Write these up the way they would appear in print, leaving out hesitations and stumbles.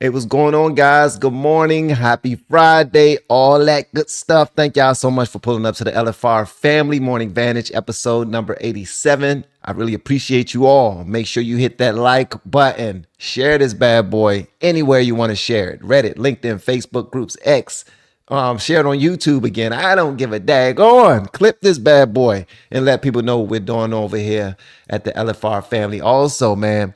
Hey, what's going on, guys? Good morning. Happy Friday. All that good stuff. Thank y'all so much for pulling up to the LFR Family Morning Vantage episode number 87. I really appreciate you all. Make sure you hit that like button. Share this bad boy anywhere you want to share it. Reddit, LinkedIn, Facebook groups, X. Share it on YouTube again. I don't give a daggone. Clip this bad boy and let people know what we're doing over here at the LFR Family. Also, man,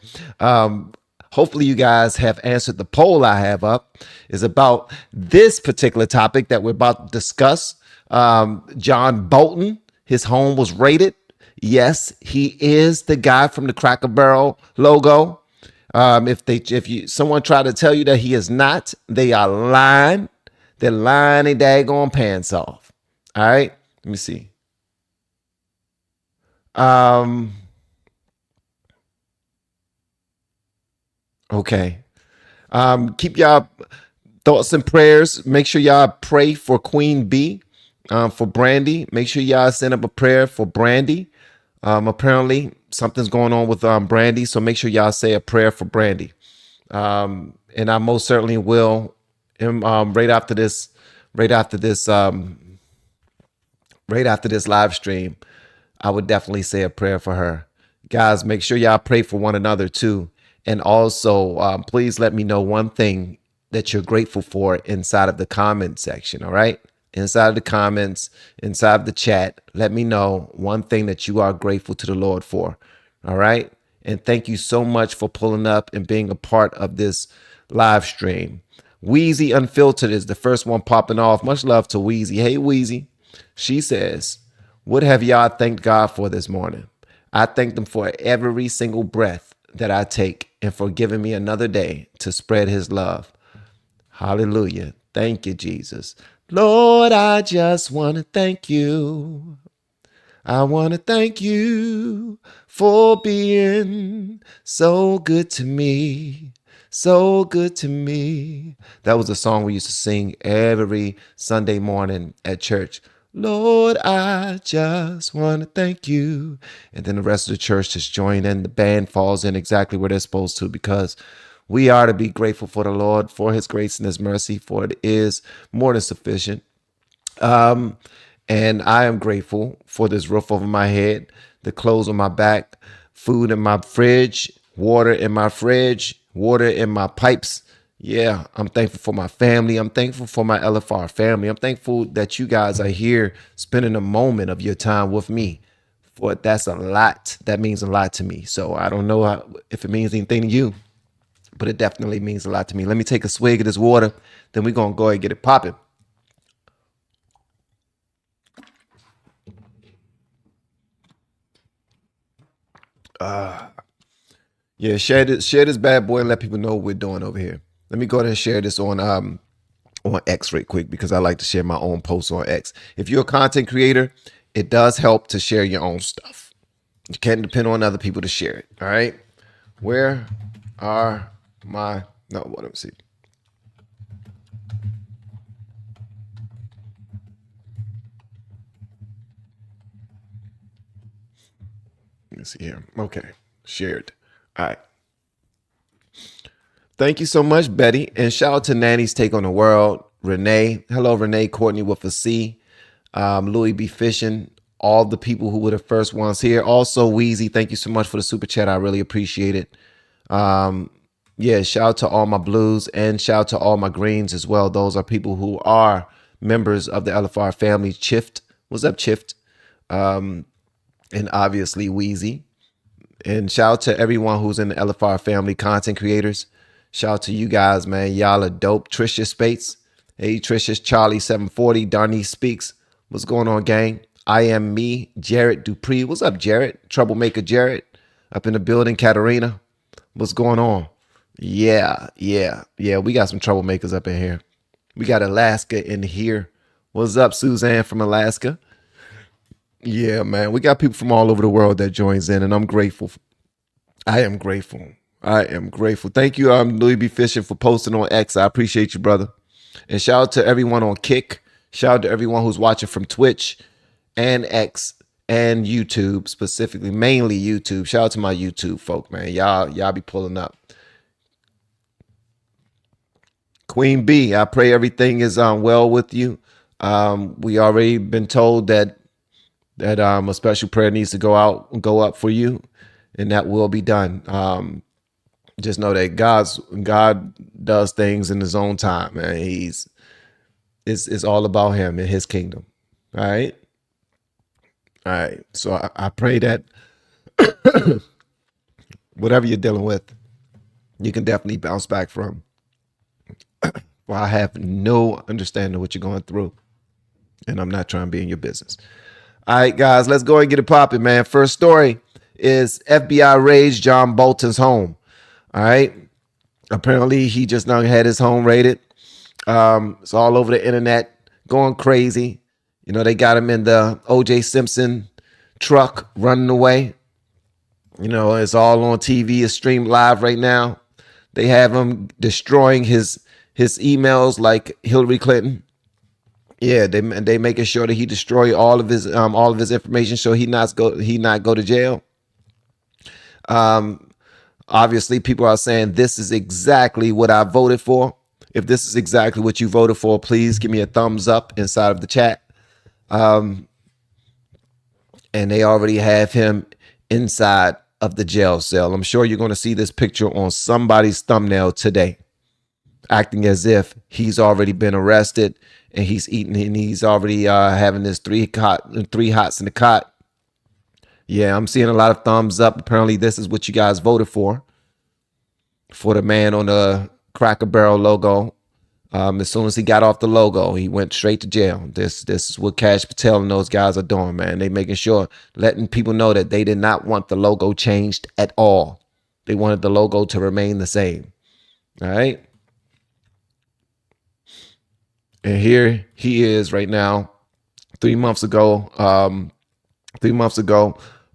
hopefully you guys have answered the poll I have up. Is about this particular topic that we're about to discuss. John Bolton, his home was raided. Yes, he is the guy from the Cracker Barrel logo. If someone try to tell you that he is not, they are lying. They're lying their daggone pants off. All right, let me see. Um, okay. Keep y'all thoughts and prayers. Make sure y'all pray for Queen B, for Brandy. Make sure y'all send up a prayer for Brandy. Apparently something's going on with Brandy, so make sure y'all say a prayer for Brandy. And I most certainly will. Right after this, right after this, right after this live stream, I would definitely say a prayer for her. Guys, make sure y'all pray for one another too. And also, please let me know one thing that you're grateful for inside of the comment section. All right. Inside of the comments, inside of the chat, let me know one thing that you are grateful to the Lord for. All right. And thank you so much for pulling up and being a part of this live stream. Wheezy Unfiltered is the first one popping off. Much love to Wheezy. Hey, Wheezy. She says, what have y'all thanked God for this morning? I thank Him for every single breath that I take and for giving me another day to spread His love. Hallelujah. Thank you, Jesus. Lord, I just want to thank you. I want to thank you for being so good to me. So good to me. That was a song we used to sing every Sunday morning at church. Lord, I just want to thank you. And then the rest of the church just join in. The band falls in exactly where they're supposed to, because we are to be grateful for the Lord, for His grace and His mercy, for it is more than sufficient. And I am grateful for this roof over my head, the clothes on my back, food in my fridge, water in my fridge, water in my pipes. Yeah, I'm thankful for my family. I'm thankful for my LFR family. I'm thankful that you guys are here spending a moment of your time with me. For that's a lot. That means a lot to me. So I don't know if it means anything to you, but it definitely means a lot to me. Let me take a swig of this water, then we're going to go ahead and get it popping. Yeah, share this bad boy and let people know what we're doing over here. Let me go ahead and share this on X right quick, because I like to share my own posts on X. If you're a content creator, it does help to share your own stuff. You can't depend on other people to share it. All right. Where are my no? What let me see. Let me see here. Okay, shared. All right. Thank you so much, Betty. And shout out to Nanny's Take on the World. Renee. Hello, Renee. Courtney with a C. Louis B. Fishing. All the people who were the first ones here. Also, Wheezy. Thank you so much for the super chat. I really appreciate it. Yeah, shout out to all my blues and shout out to all my greens as well. Those are people who are members of the LFR family. Chift. What's up, Chift? And obviously, Wheezy. And shout out to everyone who's in the LFR family, content creators. Shout out to you guys, man. Y'all are dope. Trisha Spates. Hey, Trisha. Charlie 740. Darnese Speaks. What's going on, gang? I am me. Jarrett Dupree. What's up, Jarrett? Troublemaker Jarrett. Up in the building. Katarina. What's going on? Yeah. We got some troublemakers up in here. We got Alaska in here. What's up, Suzanne from Alaska? Yeah, man. We got people from all over the world that joins in, and I'm grateful. I am grateful. I am grateful. Thank you, Louis B. Fishing, for posting on X. I appreciate you, brother. And shout out to everyone on Kick. Shout out to everyone who's watching from Twitch and X and YouTube, specifically, mainly YouTube. Shout out to my YouTube folk, man. Y'all be pulling up. Queen B, I pray everything is well with you. We already been told that a special prayer needs to go up for you, and that will be done. Just know that God does things in His own time, man. It's all about Him and His kingdom. All right. All right. So I pray that whatever you're dealing with, you can definitely bounce back from. Well, I have no understanding of what you're going through, and I'm not trying to be in your business. All right, guys, let's go and get it popping, man. First story is FBI raids John Bolton's home. All right. Apparently, he just now had his home raided. It's all over the internet, going crazy. You know, they got him in the O.J. Simpson truck running away. You know, it's all on TV. It's streamed live right now. They have him destroying his emails like Hillary Clinton. Yeah, they making sure that he destroy all of his information so he not go to jail. Obviously, people are saying this is exactly what I voted for. If this is exactly what you voted for, please give me a thumbs up inside of the chat. And they already have him inside of the jail cell. I'm sure you're going to see this picture on somebody's thumbnail today, acting as if he's already been arrested and he's eating and he's already having this three hots in the cot. Yeah, I'm seeing a lot of thumbs up. Apparently, this is what you guys voted for the man on the Cracker Barrel logo. As soon as he got off the logo, he went straight to jail. This is what Cash Patel and those guys are doing, man. They making sure, letting people know that they did not want the logo changed at all. They wanted the logo to remain the same. All right. And here he is right now. 3 months ago,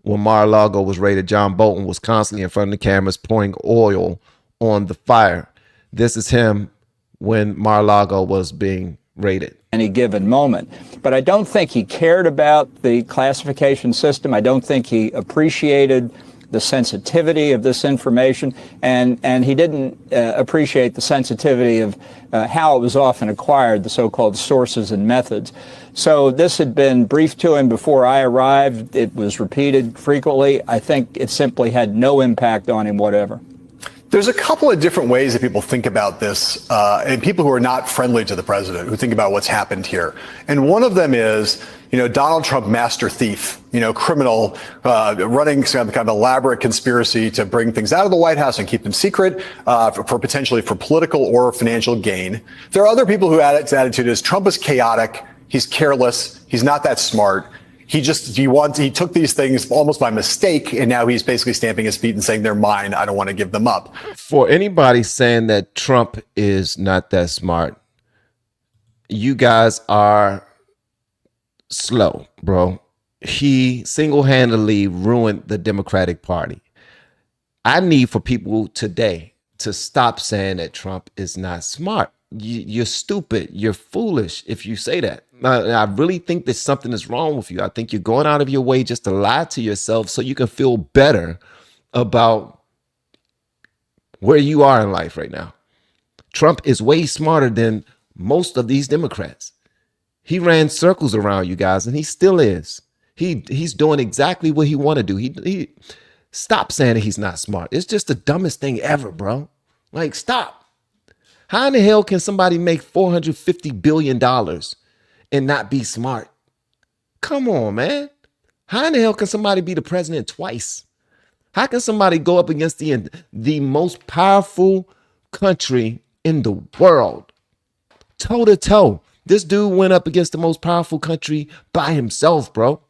when Mar-a-Lago was raided, John Bolton was constantly in front of the cameras pouring oil on the fire. This is him when Mar-a-Lago was being raided. Any given moment. But I don't think he cared about the classification system. I don't think he appreciated the sensitivity of this information, and he didn't appreciate the sensitivity of how it was often acquired, the so-called sources and methods. So this had been briefed to him before I arrived. It was repeated frequently. I think it simply had no impact on him whatever. There's a couple of different ways that people think about this, and people who are not friendly to the president who think about what's happened here. And one of them is, Donald Trump, master thief, criminal, running some kind of elaborate conspiracy to bring things out of the White House and keep them secret for potentially for political or financial gain. There are other people who his attitude is Trump is chaotic. He's careless. He's not that smart. He took these things almost by mistake, and now he's basically stamping his feet and saying they're mine. I don't want to give them up. For anybody saying that Trump is not that smart, you guys are slow, bro. He single-handedly ruined the Democratic Party. I need for people today to stop saying that Trump is not smart. You're stupid. You're foolish if you say that. I really think that something is wrong with you. I think you're going out of your way just to lie to yourself so you can feel better about where you are in life right now. Trump is way smarter than most of these Democrats. He ran circles around you guys, and he still is. He's doing exactly what he want to do. He stop saying that he's not smart. It's just the dumbest thing ever, bro. Like, stop. How in the hell can somebody make $450 billion and not be smart? Come on, man. How in the hell can somebody be the president twice? How can somebody go up against the most powerful country in the world, toe to toe? This dude went up against the most powerful country by himself, bro.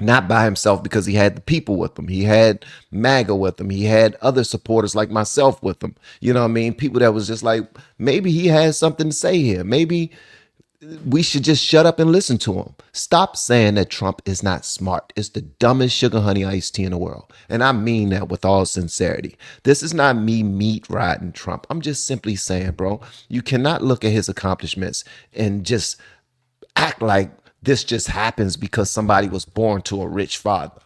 Not by himself because he had the people with him. He had MAGA with him. He had other supporters like myself with him. You know what I mean? People that was just like, maybe he has something to say here. Maybe we should just shut up and listen to him. Stop saying that Trump is not smart. It's the dumbest sugar honey iced tea in the world. And I mean that with all sincerity. This is not me meat riding Trump. I'm just simply saying, bro, you cannot look at his accomplishments and just act like this just happens because somebody was born to a rich father.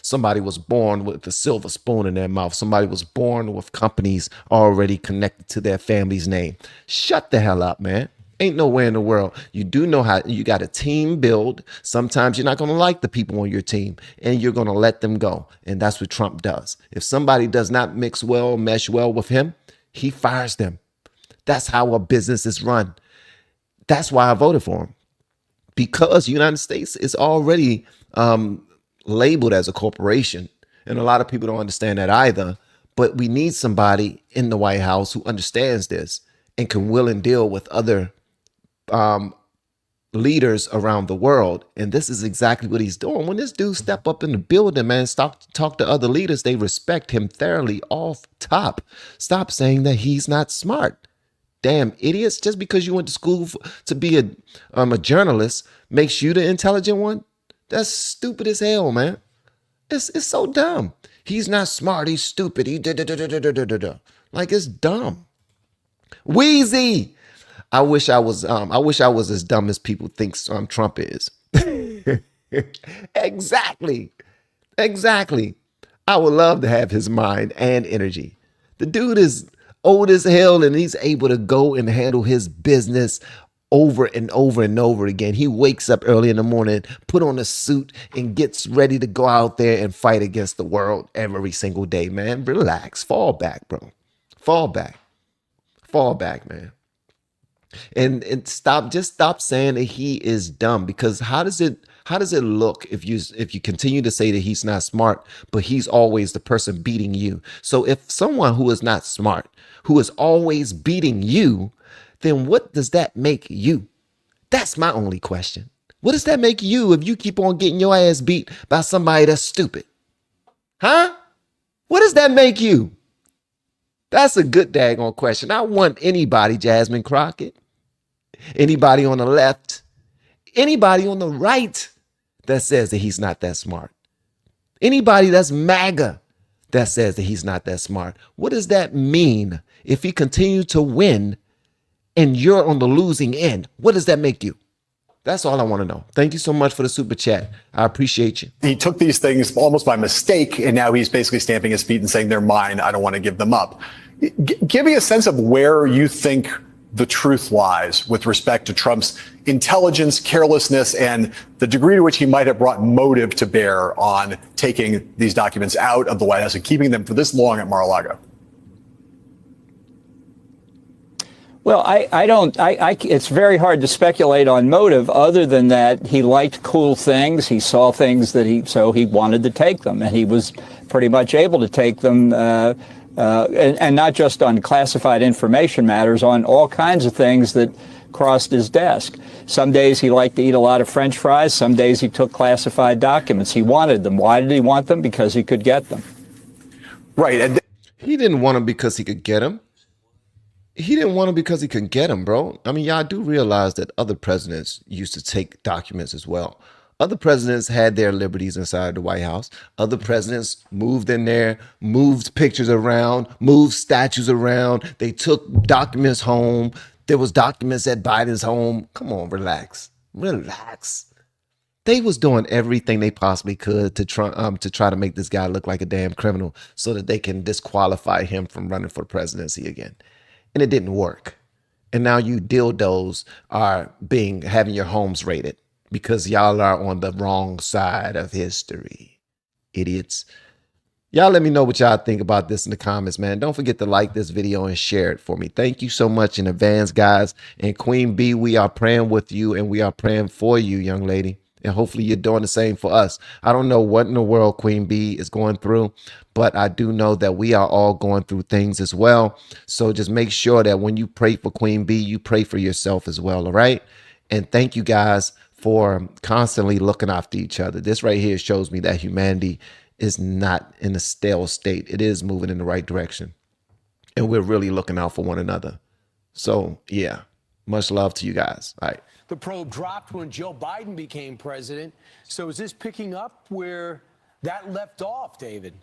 Somebody was born with a silver spoon in their mouth. Somebody was born with companies already connected to their family's name. Shut the hell up, man. Ain't nowhere in the world. You do know how you got a team build. Sometimes you're not going to like the people on your team and you're going to let them go. And that's what Trump does. If somebody does not mix well, mesh well with him, he fires them. That's how a business is run. That's why I voted for him. Because the United States is already labeled as a corporation. And a lot of people don't understand that either. But we need somebody in the White House who understands this and can will and deal with other leaders around the world. And this is exactly what he's doing. When this dude step up in the building, man, talk to other leaders, they respect him thoroughly off top. Stop saying that he's not smart. Damn idiots. Just because you went to school to be a journalist makes you the intelligent one? That's stupid as hell, man. It's so dumb. He's not smart. He's stupid. Like, it's dumb. Wheezy. I wish I was as dumb as people think Trump is. Exactly. I would love to have his mind and energy. The dude is old as hell and he's able to go and handle his business over and over and over again. He wakes up early in the morning, put on a suit, and gets ready to go out there and fight against the world every single day, man. Relax. Fall back, bro. Fall back, man. And stop saying that he is dumb, because how does it look if you continue to say that he's not smart, but he's always the person beating you? So if someone who is not smart, who is always beating you, then what does that make you? That's my only question. What does that make you if you keep on getting your ass beat by somebody that's stupid? Huh? What does that make you? That's a good daggone question. I want anybody, Jasmine Crockett, anybody on the left, anybody on the right that says that he's not that smart. Anybody that's MAGA that says that he's not that smart. What does that mean if he continues to win and you're on the losing end? What does that make you? That's all I want to know. Thank you so much for the super chat. I appreciate you. He took these things almost by mistake, and now he's basically stamping his feet and saying they're mine. I don't want to give them up. Give me a sense of where you think the truth lies with respect to Trump's intelligence, carelessness, and the degree to which he might have brought motive to bear on taking these documents out of the White House and keeping them for this long at Mar-a-Lago. Well, it's very hard to speculate on motive other than that he liked cool things. He saw things so he wanted to take them, and he was pretty much able to take them, and not just on classified information matters, on all kinds of things that crossed his desk. Some days he liked to eat a lot of French fries. Some days he took classified documents. He wanted them. Why did he want them? Because he could get them. Right. And he didn't want them because he could get them. He didn't want them because he could get them, bro. I mean, y'all do realize that other presidents used to take documents as well. Other presidents had their liberties inside the White House. Other presidents moved in there, moved pictures around, moved statues around. They took documents home. There was documents at Biden's home. Come on, relax. They was doing everything they possibly could to try to make this guy look like a damn criminal so that they can disqualify him from running for the presidency again. And it didn't work. And now you dildos are having your homes raided because y'all are on the wrong side of history. Idiots. Y'all let me know what y'all think about this in the comments, man. Don't forget to like this video and share it for me. Thank you so much in advance, guys. And Queen B, we are praying with you and we are praying for you, young lady. And hopefully you're doing the same for us. I don't know what in the world Queen B is going through, but I do know that we are all going through things as well. So just make sure that when you pray for Queen B, you pray for yourself as well, all right? And thank you guys for constantly looking after each other. This right here shows me that humanity is not in a stale state. It is moving in the right direction. And we're really looking out for one another. So, yeah, much love to you guys. All right. The probe dropped when Joe Biden became president. So is this picking up where that left off, David?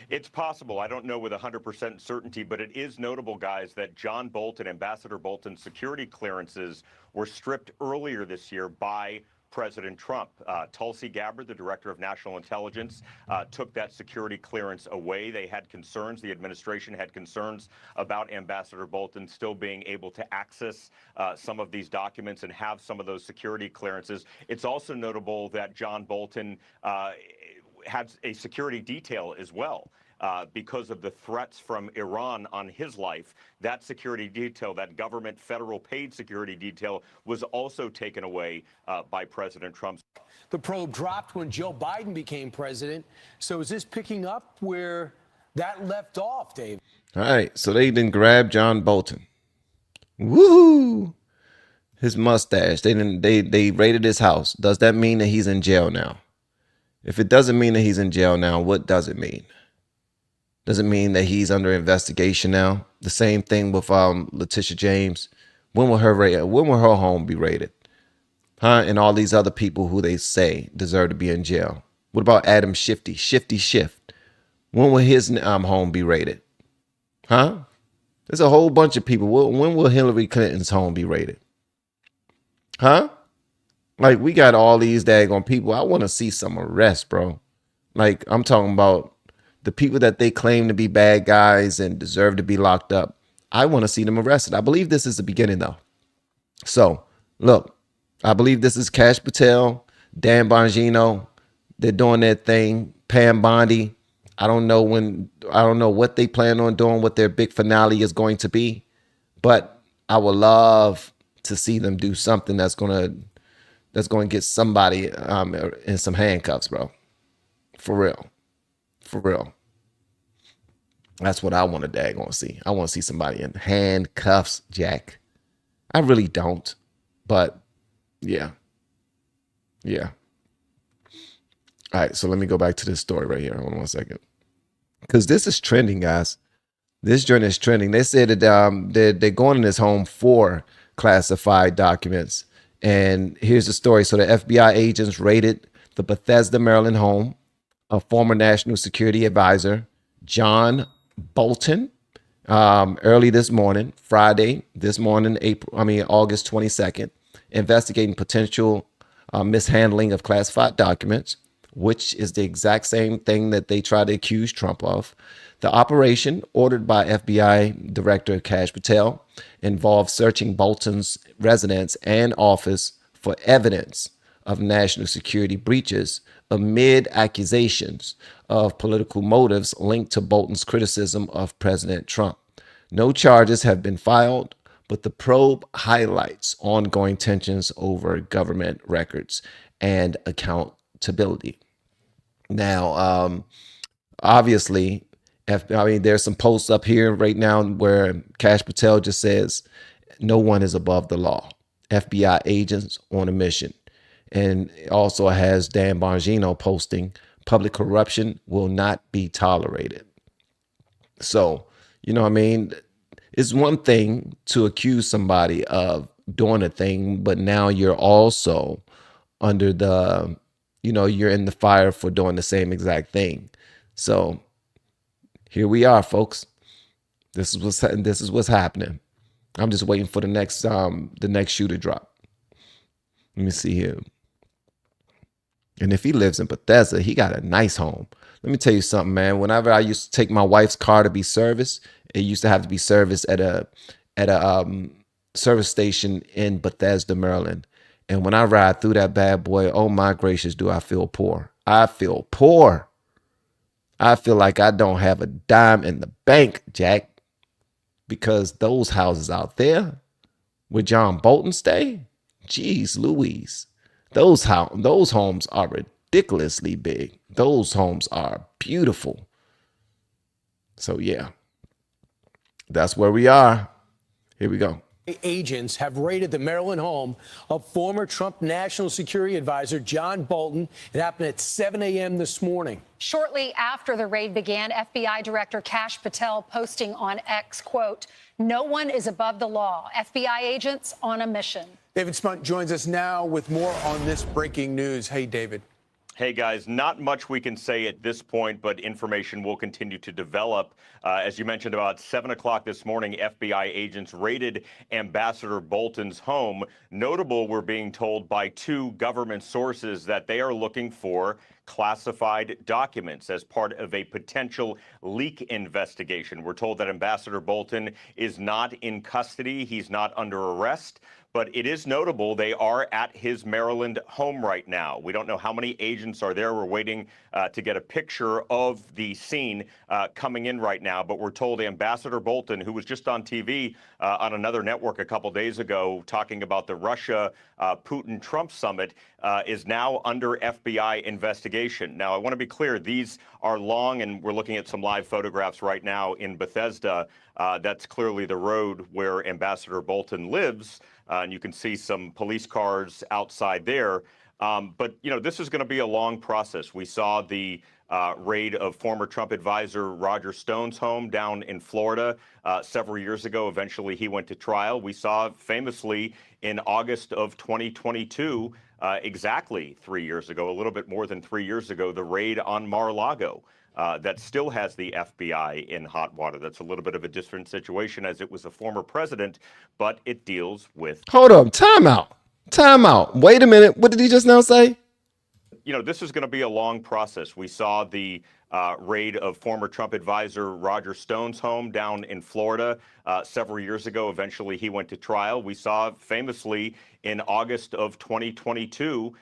It's possible. I don't know with 100% certainty, but it is notable, guys, that John Bolton, Ambassador Bolton's security clearances were stripped earlier this year by President Trump. Tulsi Gabbard, the director of national intelligence, took that security clearance away. They had concerns. The administration had concerns about Ambassador Bolton still being able to access some of these documents and have some of those security clearances. It's also notable that John Bolton had a security detail as well. Because of the threats from Iran on his life, that security detail, that government federal paid security detail, was also taken away by President Trump. The probe dropped when Joe Biden became president. So is this picking up where that left off, Dave? All right, so they didn't grab John Bolton. Woohoo! His mustache. They raided his house. Does that mean that he's in jail now? If it doesn't mean that he's in jail now, what does it mean? Does it mean that he's under investigation now? The same thing with Letitia James. When will her home be raided? Huh? And all these other people who they say deserve to be in jail. What about Adam Shifty Schiff? When will his home be raided? Huh? There's a whole bunch of people. When will Hillary Clinton's home be raided? Huh? Like, we got all these daggone people. I want to see some arrests, bro. Like, I'm talking about the people that they claim to be bad guys and deserve to be locked up. I want to see them arrested. I believe this is the beginning, though. So, look, I believe this is Kash Patel, Dan Bongino. They're doing their thing. Pam Bondi. I don't know what they plan on doing, what their big finale is going to be. But I would love to see them do something that's gonna get somebody in some handcuffs, bro. For real. For real. That's what I want to daggone see. I want to see somebody in handcuffs, Jack. I really don't. But yeah. Yeah. All right, so let me go back to this story right here. Hold on one second. Because this is trending, guys. This journey is trending. They said that they're going in his home for classified documents. And here's the story. So the FBI agents raided the Bethesda, Maryland home of former National Security Advisor John Bolton early this morning, Friday this morning, August 22nd, investigating potential mishandling of classified documents, which is the exact same thing that they tried to accuse Trump of. The operation, ordered by FBI Director Kash Patel, involved searching Bolton's residence and office for evidence of national security breaches amid accusations of political motives linked to Bolton's criticism of President Trump. No charges have been filed, but the probe highlights ongoing tensions over government records and accountability. Now, obviously, there's some posts up here right now where Kash Patel just says, no one is above the law. FBI agents on a mission. And it also has Dan Bongino posting, public corruption will not be tolerated. So, it's one thing to accuse somebody of doing a thing, but now you're also under the, you're in the fire for doing the same exact thing. So here we are, folks. This is what's happening. I'm just waiting for the next shoe to drop. Let me see here. And if he lives in Bethesda, he got a nice home. Let me tell you something, man. Whenever I used to take my wife's car to be serviced, it used to have to be serviced at a service station in Bethesda, Maryland. And when I ride through that bad boy, oh my gracious, do I feel poor. I feel poor. I feel like I don't have a dime in the bank, Jack. Because those houses out there where John Bolton stay, geez Louise. Those homes are ridiculously big. Those homes are beautiful. So yeah, that's where we are. Here we go. Agents have raided the Maryland home of former Trump National Security Advisor John Bolton. It happened at 7 a.m. this morning. Shortly after the raid began, FBI Director Kash Patel posting on X, quote, no one is above the law. FBI agents on a mission. David Spunt joins us now with more on this breaking news. Hey, David. Hey guys, not much we can say at this point, but information will continue to develop. As you mentioned, about 7 o'clock this morning, FBI agents raided Ambassador Bolton's home. Notable, we're being told by two government sources that they are looking for classified documents as part of a potential leak investigation. We're told that Ambassador Bolton is not in custody. He's not under arrest. But it is notable they are at his Maryland home right now. We don't know how many agents are there. We're waiting to get a picture of the scene coming in right now. But we're told Ambassador Bolton, who was just on TV on another network a couple days ago talking about the Russia-Putin-Trump summit, is now under FBI investigation. Now, I want to be clear. These are long, and we're looking at some live photographs right now in Bethesda. That's clearly the road where Ambassador Bolton lives. And you can see some police cars outside there. But, you know, this is going to be a long process. We saw the raid of former Trump advisor Roger Stone's home down in Florida several years ago. Eventually, he went to trial. We saw famously in August of 2022, exactly 3 years ago, a little bit more than 3 years ago, the raid on Mar-a-Lago. That still has the FBI in hot water. That's a little bit of a different situation as it was a former president, but it deals with... Hold up, time out. Time out. Wait a minute. What did he just now say? You know, this is going to be a long process. We saw the raid of former Trump advisor Roger Stone's home down in Florida several years ago. Eventually, he went to trial. We saw famously in August of 2022,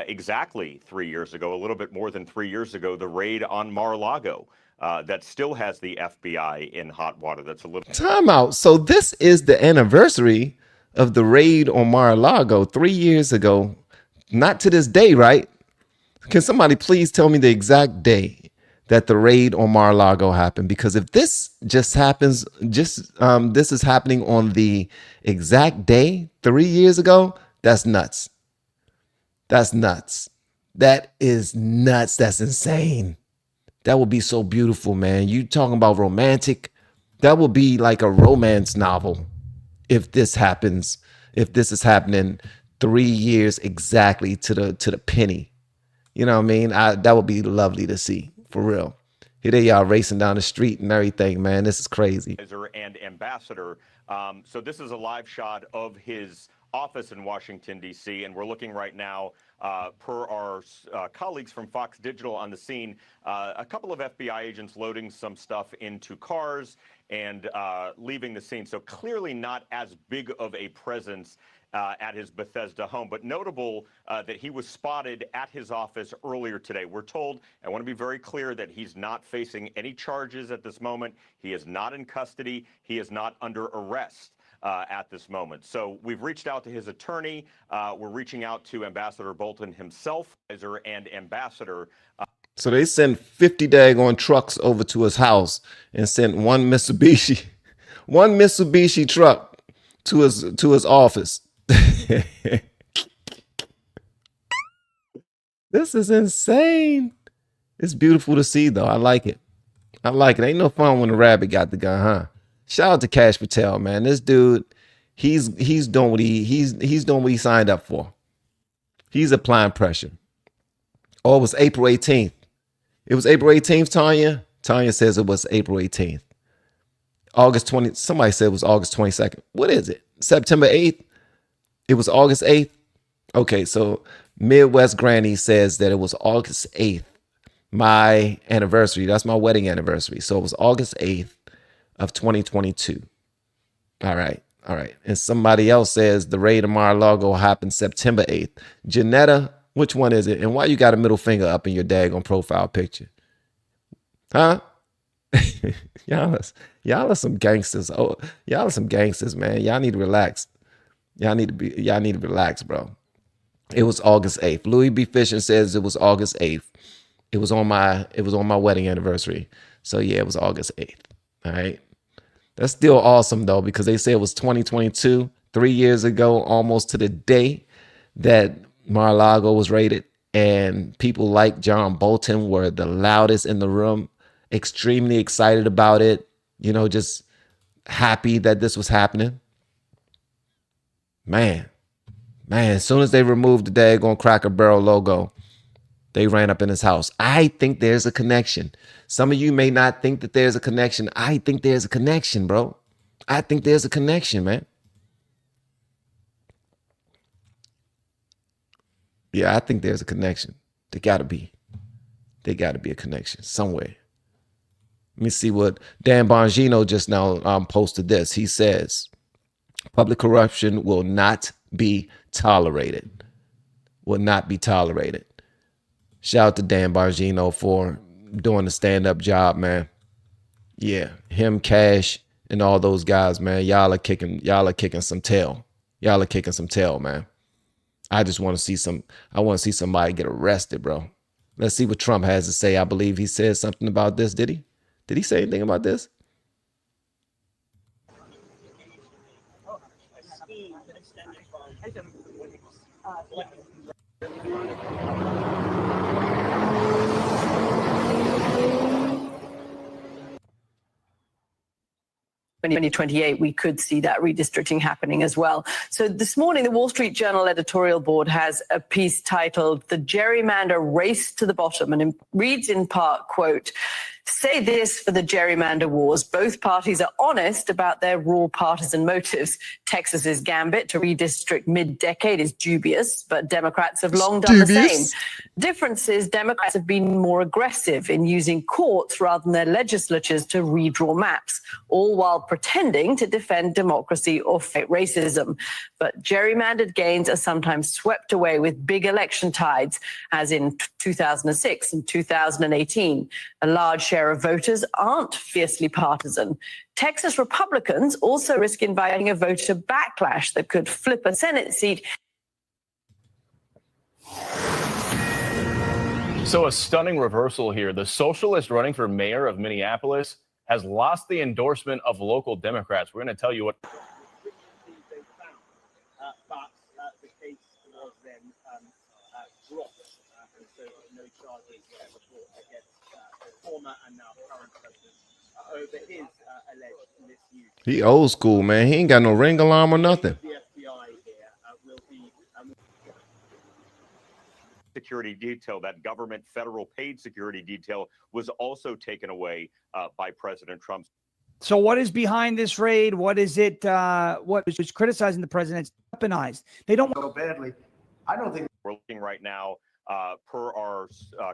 exactly 3 years ago, a little bit more than 3 years ago, the raid on Mar-a-Lago. That still has the FBI in hot water. That's a little... Time out. So this is the anniversary of the raid on Mar-a-Lago 3 years ago. Not to this day, right? Can somebody please tell me the exact day that the raid on Mar-a-Lago happened? Because if this just happens, this is happening on the exact day 3 years ago, that's nuts. That's nuts. That is nuts. That's insane. That would be so beautiful, man. You talking about romantic? That would be like a romance novel if this happens. If this is happening 3 years exactly to the penny. You know what I mean? That would be lovely to see, for real. Here they are racing down the street and everything, man. This is crazy. And ambassador. So this is a live shot of his office in Washington, D.C., and we're looking right now, per our colleagues from Fox Digital on the scene, a couple of FBI agents loading some stuff into cars and leaving the scene. So clearly not as big of a presence at his Bethesda home, but notable that he was spotted at his office earlier today. We're told, I want to be very clear, that he's not facing any charges at this moment. He is not in custody. He is not under arrest at this moment. So we've reached out to his attorney. We're reaching out to Ambassador Bolton himself and ambassador. So they sent 50 daggone trucks over to his house and sent one Mitsubishi truck to his office. This is insane. It's beautiful to see, though. I like it. I like it. Ain't no fun when the rabbit got the gun, huh? Shout out to Cash Patel, man. This dude, he's doing what he's doing what he signed up for. He's applying pressure. Oh, it was April 18th. It was April 18th, Tanya. Tanya says it was April 18th. August 20th. Somebody said it was August 22nd. What is it? September 8th? It was August 8th? Okay, so Midwest Granny says that it was August 8th. My anniversary. That's my wedding anniversary. So it was August 8th of 2022. All right. All right. And somebody else says the raid of Mar-a-Lago happened September 8th. Janetta, which one is it? And why you got a middle finger up in your daggone profile picture? Huh? y'all are some gangsters. Oh, y'all are some gangsters, man. Y'all need to relax. Y'all need to relax, bro. It was August 8th. Louis B. Fisher says it was August 8th. It was on my wedding anniversary. So yeah, it was August 8th. All right. That's still awesome though, because they say it was 2022, 3 years ago, almost to the day that Mar-a-Lago was raided, and people like John Bolton were the loudest in the room, extremely excited about it, you know, just happy that this was happening. Man, as soon as they removed the daggone Cracker Barrel logo, They ran up in his house. I think there's a connection. Some of you may not think that there's a connection. I think there's a connection, bro. I think there's a connection, man. Yeah, I think there's a connection. There gotta be a connection somewhere. Let me see what Dan Bongino just now posted this. He says, public corruption will not be tolerated. Will not be tolerated. Shout out to Dan Bongino for doing the stand-up job, man. Yeah, him, Cash, and all those guys, man. Y'all are kicking some tail. Y'all are kicking some tail, man. I just want to see I want to see somebody get arrested, bro. Let's see what Trump has to say. I believe he said something about this. Did he? Did he say anything about this? In 2028, we could see that redistricting happening as well. So this morning, the Wall Street Journal editorial board has a piece titled "The Gerrymander Race to the Bottom," and it reads in part, quote, "Say this for the gerrymander wars. Both parties are honest about their raw partisan motives. Texas's gambit to redistrict mid-decade is dubious, but Democrats have long done the same. Difference is Democrats have been more aggressive in using courts rather than their legislatures to redraw maps, all while pretending to defend democracy or fight racism. But gerrymandered gains are sometimes swept away with big election tides, as in 2006 and 2018. A large share of voters aren't fiercely partisan. Texas Republicans also risk inviting a voter backlash that could flip a Senate seat." So a stunning reversal here. The socialist running for mayor of Minneapolis has lost the endorsement of local Democrats. We're going to tell you what. But the case was then dropped, and so no charges were brought against the former and now current president over his alleged misuse. He old school, man. He ain't got no ring alarm or nothing. The FBI here will be security detail, that government federal paid security detail, was also taken away by President Trump. So what is behind this raid? What is it? What is criticizing the president? It's weaponized. They don't go badly. I don't think we're looking right now, per our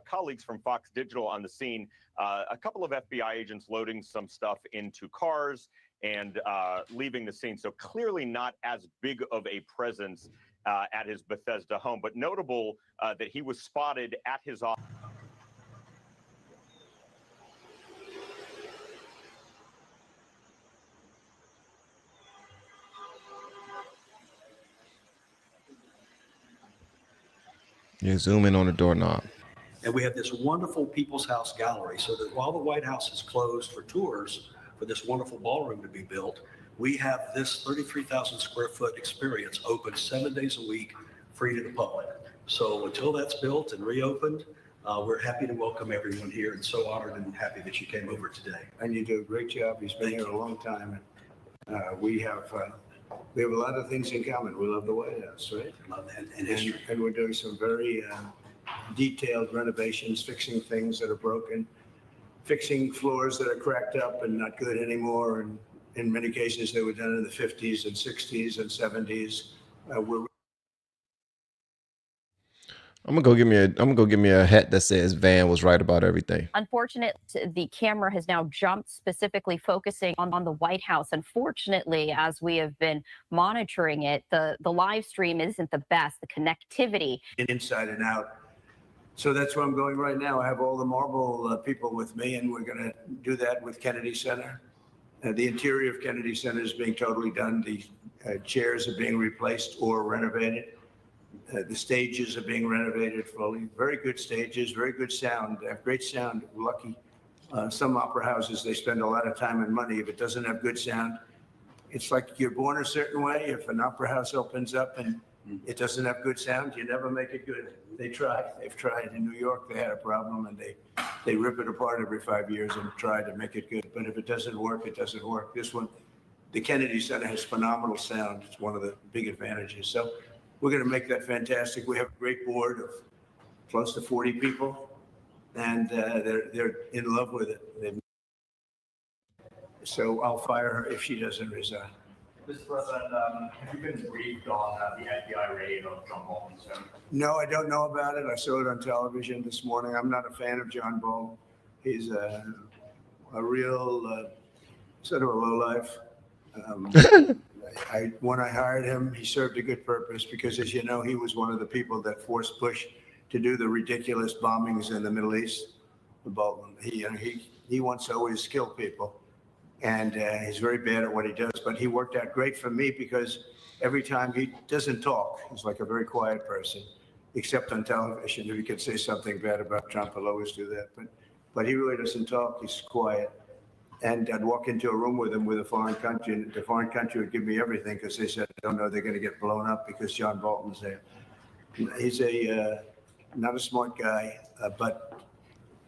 colleagues from Fox Digital on the scene, a couple of FBI agents loading some stuff into cars and leaving the scene. So clearly not as big of a presence at his Bethesda home, but notable that he was spotted at his office. You zoom in on the doorknob. and we have this wonderful People's House gallery, so that while the White House is closed for tours for this wonderful ballroom to be built, we have this 33,000 square foot experience open 7 days a week, free to the public. So until that's built and reopened, we're happy to welcome everyone here, and so honored and happy that you came over today. And you do a great job. He's been here a long time. We have a lot of things in common. We love the White House, right? Love that and history. And we're doing some very detailed renovations, fixing things that are broken, fixing floors that are cracked up and not good anymore. And in many cases, they were done in the 50s and 60s and 70s. I'm gonna go give me a hat that says Van was right about everything. Unfortunately, the camera has now jumped, specifically focusing on the White House. Unfortunately, as we have been monitoring it, the live stream isn't the best. The connectivity Inside and out. So that's where I'm going right now. I have all the Marble people with me, and we're going to do that with Kennedy Center. The interior of Kennedy Center is being totally done. The chairs are being replaced or renovated. The stages are being renovated fully. Very good stages, very good sound. They have great sound. Lucky. Some opera houses, they spend a lot of time and money. If it doesn't have good sound, it's like you're born a certain way. If an opera house opens up and it doesn't have good sound, you never make it good. They try. They've tried. In New York, they had a problem, and they rip it apart every 5 years and try to make it good. But if it doesn't work, it doesn't work. This one, the Kennedy Center has phenomenal sound. It's one of the big advantages. So we're going to make that fantastic. We have a great board of close to 40 people, and they're in love with it. So I'll fire her if she doesn't resign. Mr. President, have you been briefed on the FBI raid of John Bolton's home? No, I don't know about it. I saw it on television this morning. I'm not a fan of John Bolton. He's a real sort of a lowlife. When I hired him, he served a good purpose because, as you know, he was one of the people that forced Bush to do the ridiculous bombings in the Middle East. Bolton, he wants to always kill people, and he's very bad at what he does. But he worked out great for me because every time he doesn't talk, he's like a very quiet person, except on television. If he could say something bad about Trump, he'll always do that. But he really doesn't talk. He's quiet. And I'd walk into a room with him with a foreign country, and the foreign country would give me everything because they said, I don't know, they're going to get blown up because John Bolton's there. He's not a smart guy, but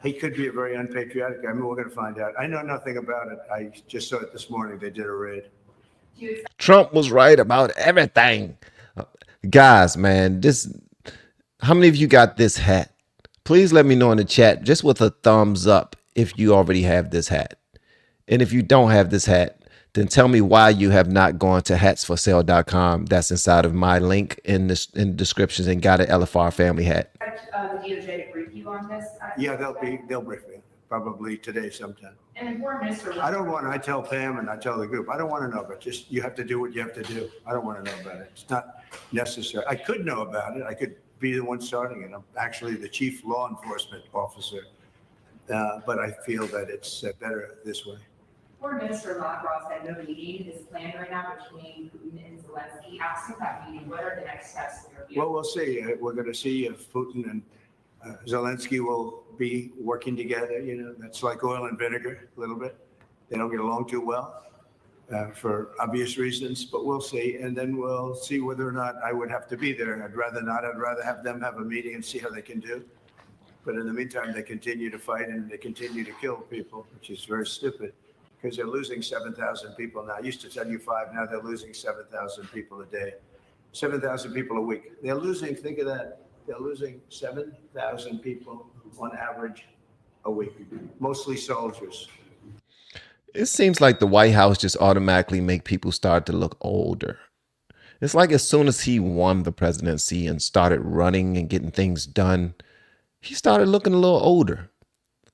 he could be a very unpatriotic guy. I mean, we're going to find out. I know nothing about it. I just saw it this morning. They did a raid. Trump was right about everything. Guys, man, how many of you got this hat? Please let me know in the chat, just with a thumbs up, if you already have this hat. And if you don't have this hat, then tell me why you have not gone to hatsforsale.com. That's inside of my link in the descriptions and got an LFR family hat. The DOJ to brief you on this? Yeah, they'll brief me probably today sometime. And the foreign minister. I tell Pam and I tell the group, I don't want to know, but just you have to do what you have to do. I don't want to know about it. It's not necessary. I could know about it. I could be the one starting it. I'm actually the chief law enforcement officer, but I feel that it's better this way. Foreign Minister Lavrov said no meeting is planned right now between Putin and Zelensky. Absent that meeting, what are the next steps in your view? Well, we'll see. We're going to see if Putin and Zelensky will be working together. You know, that's like oil and vinegar a little bit. They don't get along too well for obvious reasons, but we'll see. And then we'll see whether or not I would have to be there. I'd rather not. I'd rather have them have a meeting and see how they can do. But in the meantime, they continue to fight and they continue to kill people, which is very stupid. Because they're losing 7,000 people now. I used to tell you 5, now they're losing 7,000 people a day. 7,000 people a week. They're losing, think of that, they're losing 7,000 people on average a week, mostly soldiers. It seems like the White House just automatically make people start to look older. It's like as soon as he won the presidency and started running and getting things done, he started looking a little older.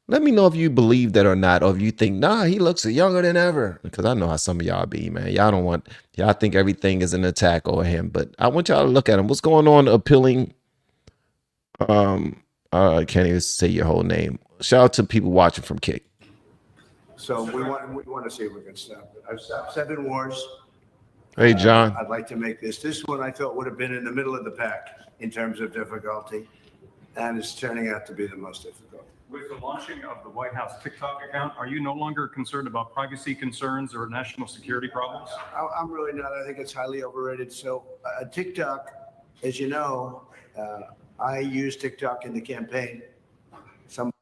Let me know if you believe that or not, or if you think, nah, he looks younger than ever. Because I know how some of y'all be, man. Y'all think everything is an attack on him. But I want y'all to look at him. What's going on appealing? I can't even say your whole name. Shout out to people watching from Kick. So we want to see if we can stop it. I've stopped 7 wars. Hey, John. I'd like to make this one I thought would have been in the middle of the pack in terms of difficulty. And it's turning out to be the most difficult. With the launching of the White House TikTok account, are you no longer concerned about privacy concerns or national security problems? I'm really not. I think it's highly overrated. So TikTok, as you know, I used TikTok in the campaign. Some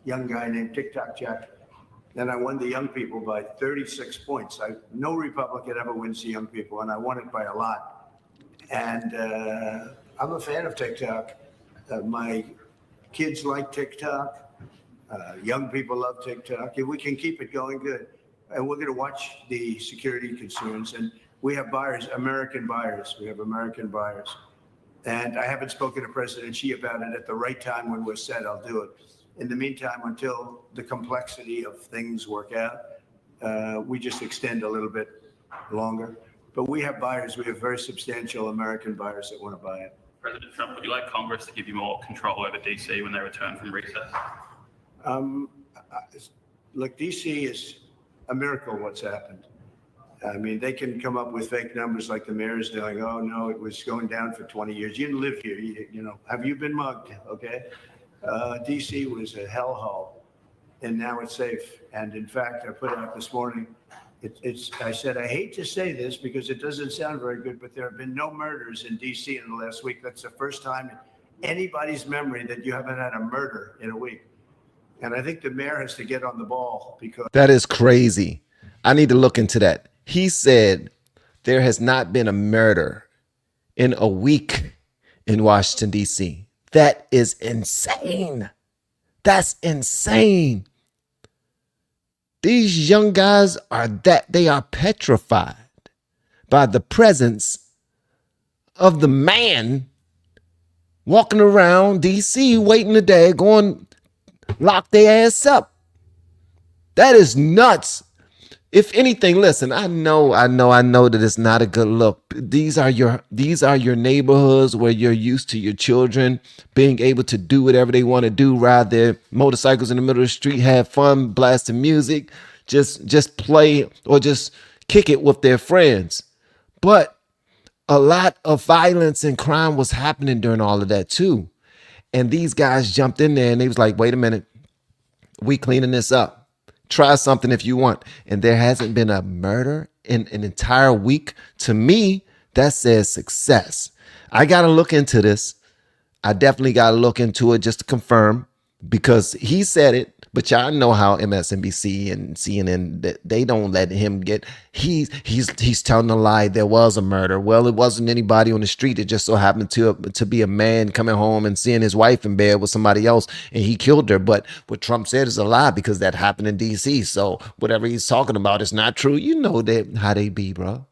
young guy named TikTok Jack. Then I won the young people by 36 points. No Republican ever wins the young people, and I won it by a lot. And I'm a fan of TikTok. My kids like TikTok. Young people love TikTok. If we can keep it going, good. And we're going to watch the security concerns. And we have buyers, American buyers. We have American buyers. And I haven't spoken to President Xi about it. At the right time when we're set, I'll do it. In the meantime, until the complexity of things work out, we just extend a little bit longer. But we have buyers. We have very substantial American buyers that want to buy it. President Trump, would you like Congress to give you more control over DC when they return from recess? Look, DC is a miracle what's happened. I mean, they can come up with fake numbers like the mayor is doing. Oh, no, it was going down for 20 years. You didn't live here. You know, have you been mugged? Okay. DC was a hellhole, and now it's safe. And in fact, I put out this morning, I said, I hate to say this because it doesn't sound very good, but there have been no murders in DC in the last week. That's the first time in anybody's memory that you haven't had a murder in a week. And I think the mayor has to get on the ball because that is crazy. I need to look into that. He said there has not been a murder in a week in Washington, D.C. That is insane. That's insane. These young guys they are petrified by the presence of the man walking around D.C. waiting today, going lock their ass up. That is nuts. If anything, listen, I know that it's not a good look. These are your neighborhoods where you're used to your children being able to do whatever they want to do, ride their motorcycles in the middle of the street, have fun, blasting music, just play or just kick it with their friends. But a lot of violence and crime was happening during all of that too. And these guys jumped in there and they was like, wait a minute, we cleaning this up. Try something if you want. And there hasn't been a murder in an entire week. To me, that says success. I got to look into this. I definitely got to look into it just to confirm, because he said it, but y'all know how MSNBC and CNN, they don't let him get, he's telling a lie. There was a murder. Well, it wasn't anybody on the street. It just so happened to be a man coming home and seeing his wife in bed with somebody else and he killed her. But what Trump said is a lie because that happened in DC. So whatever he's talking about is not true. You know how they be, bro.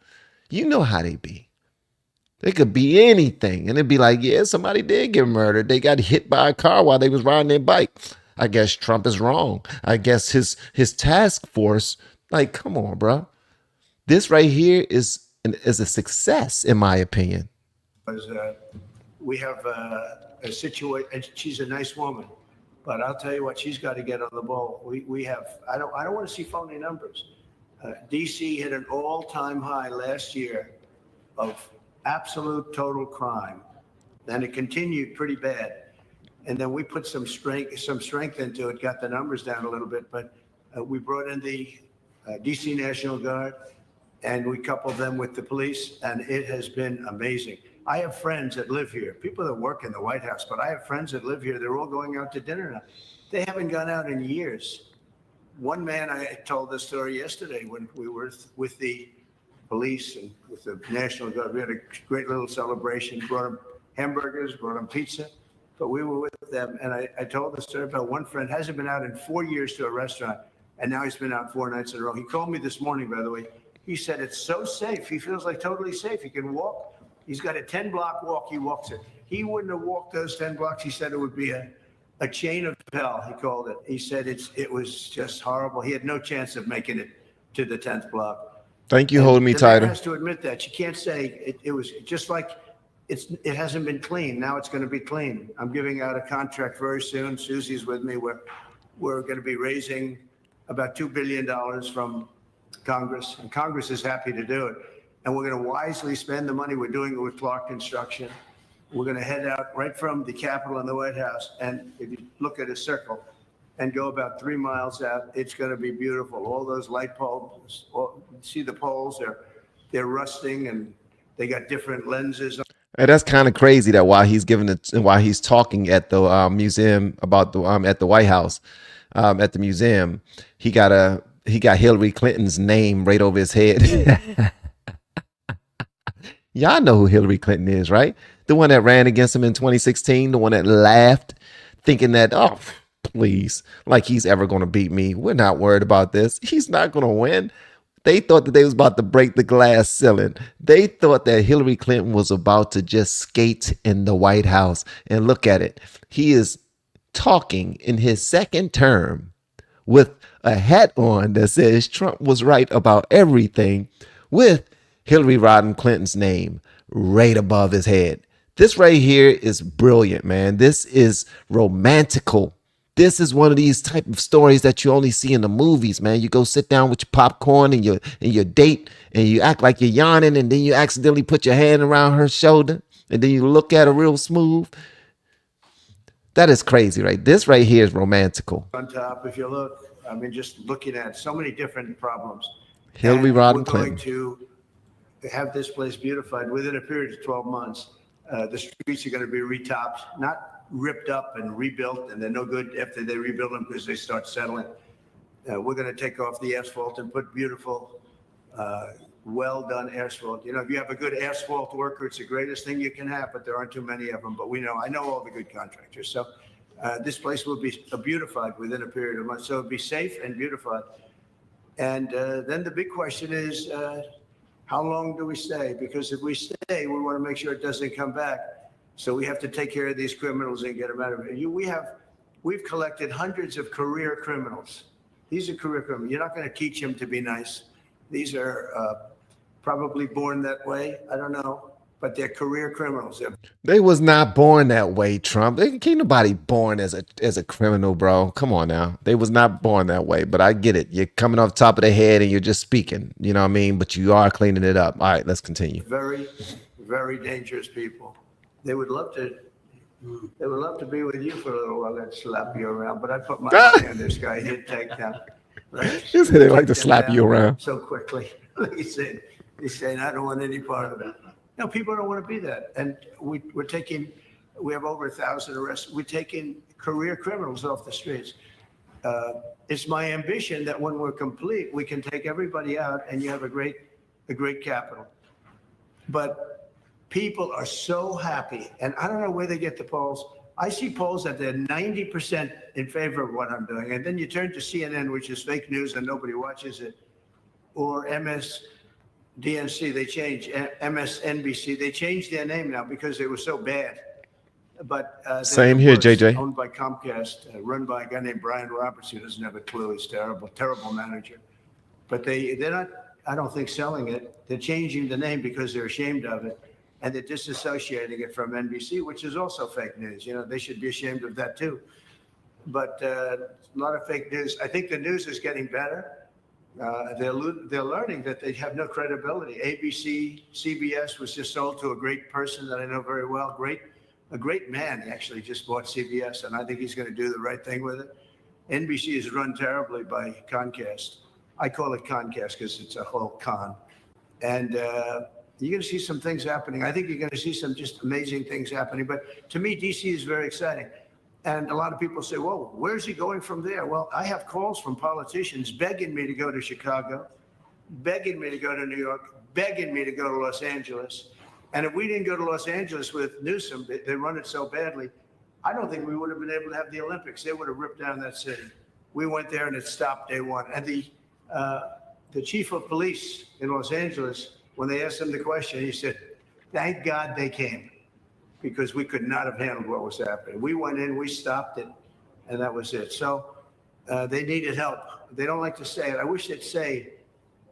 You know how they be. It could be anything. And it'd be like, yeah, somebody did get murdered. They got hit by a car while they was riding their bike. I guess Trump is wrong. I guess his task force, like, come on, bro. This right here is a success, in my opinion. We have a situation, and she's a nice woman, but I'll tell you what, she's got to get on the ball. We have, I don't want to see phony numbers. DC hit an all-time high last year of absolute total crime. Then it continued pretty bad. And then we put some strength into it, got the numbers down a little bit, but we brought in the DC National Guard and we coupled them with the police, and it has been amazing. I have friends that live here, people that work in the White House, but I have friends that live here. They're all going out to dinner now. They haven't gone out in years. One man, I told this story yesterday when we were with the police and with the National Guard. We had a great little celebration, brought them hamburgers, brought them pizza. But we were with them, and I told the story about one friend hasn't been out in 4 years to a restaurant, and now he's been out 4 nights in a row. He called me this morning, by the way. He said it's so safe. He feels like totally safe. He can walk. He's got a 10-block walk. He walks it. He wouldn't have walked those 10 blocks. He said it would be a chain of hell, he called it. He said it was just horrible. He had no chance of making it to the 10th block. Thank you, holding me tighter. The man has to admit that. You can't say it was just like it hasn't been clean. Now it's going to be clean. I'm giving out a contract very soon. Susie's with me. We're going to be raising about $2 billion from Congress, and Congress is happy to do it. And we're going to wisely spend the money. We're doing it with Clark Construction. We're going to head out right from the Capitol and the White House. And if you look at a circle and go about 3 miles out, it's going to be beautiful. All those light poles, see the poles, they're rusting and they got different lenses. And that's kind of crazy that while he's talking at the museum about the at the White House, at the museum, he got Hillary Clinton's name right over his head. Y'all know who Hillary Clinton is, right? The one that ran against him in 2016, the one that laughed, thinking that, oh, please, like he's ever going to beat me. We're not worried about this. He's not going to win. They thought that they was about to break the glass ceiling. They thought that Hillary Clinton was about to just skate in the White House. And look at it. He is talking in his second term with a hat on that says Trump was right about everything, with Hillary Rodham Clinton's name right above his head. This right here is brilliant, man. This is romantical. This is one of these type of stories that you only see in the movies, man. You go sit down with your popcorn and your date, and you act like you're yawning, and then you accidentally put your hand around her shoulder, and then you look at her real smooth. That is crazy, right? This right here is romantical. On top, if you look, I mean, just looking at so many different problems. Hillary Rodham Clinton. We're going to have this place beautified within a period of 12 months. The streets are going to be retopped, not ripped up and rebuilt, and they're no good after they rebuild them because they start settling. We're going to take off the asphalt and put beautiful well done asphalt. You know, if you have a good asphalt worker, it's the greatest thing you can have, but there aren't too many of them. But I know all the good contractors. So this place will be beautified within a period of months. So it'll be safe and beautified. And then the big question is, how long do we stay? Because if we stay, we want to make sure it doesn't come back. So we have to take care of these criminals and get them out of it. We've collected hundreds of career criminals. These are career criminals. You're not going to teach them to be nice. These are probably born that way. I don't know, but they're career criminals. They was not born that way, Trump. They can't nobody born as a criminal, bro. Come on now. They was not born that way, but I get it. You're coming off the top of the head and you're just speaking, you know what I mean? But you are cleaning it up. All right, let's continue. Very, very dangerous people. They would love to be with you for a little while. They'd slap you around, but I put my money on this guy. He'd take them. Right? He said they like to slap you around so quickly. He's saying, I don't want any part of it. No, people don't want to be that. And we have over 1,000 arrests. We're taking career criminals off the streets. It's my ambition that when we're complete, we can take everybody out and you have a great capital. But people are so happy, and I don't know where they get the polls. I see polls that they're 90% in favor of what I'm doing. And then you turn to CNN, which is fake news and nobody watches it, or MSDNC, they changed, MSNBC, they changed their name now because they were so bad. But same here, JJ. Owned by Comcast, run by a guy named Brian Roberts, who doesn't have a clue. He's terrible manager. But they're not, I don't think, selling it. They're changing the name because they're ashamed of it. And they're disassociating it from NBC, which is also fake news. You know, they should be ashamed of that too. But a lot of fake news. I think the news is getting better. They're learning that they have no credibility. ABC, CBS was just sold to a great person that I know very well. A great man. He actually just bought CBS, and I think he's going to do the right thing with it. NBC is run terribly by Comcast. I call it Comcast because it's a whole con. And you're going to see some things happening. I think you're going to see some just amazing things happening. But to me, DC is very exciting. And a lot of people say, well, where's he going from there? Well, I have calls from politicians begging me to go to Chicago, begging me to go to New York, begging me to go to Los Angeles. And if we didn't go to Los Angeles with Newsom, they run it so badly, I don't think we would have been able to have the Olympics. They would have ripped down that city. We went there and it stopped day one. And the chief of police in Los Angeles, when they asked him the question, he said, thank God they came, because we could not have handled what was happening. We went in, we stopped it, and that was it. So they needed help. They don't like to say it. I wish they'd say,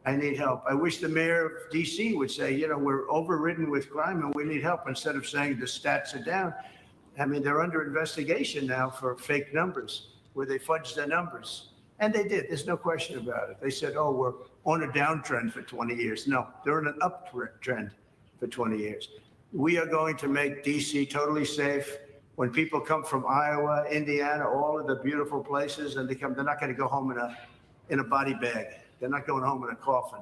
I need help. I wish the mayor of DC would say, you know, we're overridden with crime and we need help, instead of saying the stats are down. I mean, they're under investigation now for fake numbers, where they fudged the numbers. And they did. There's no question about it. They said, oh, we're on a downtrend for 20 years. No, they're on an uptrend for 20 years. We are going to make DC totally safe. When people come from Iowa, Indiana, all of the beautiful places, and they're not going to go home in a body bag. They're not going home in a coffin.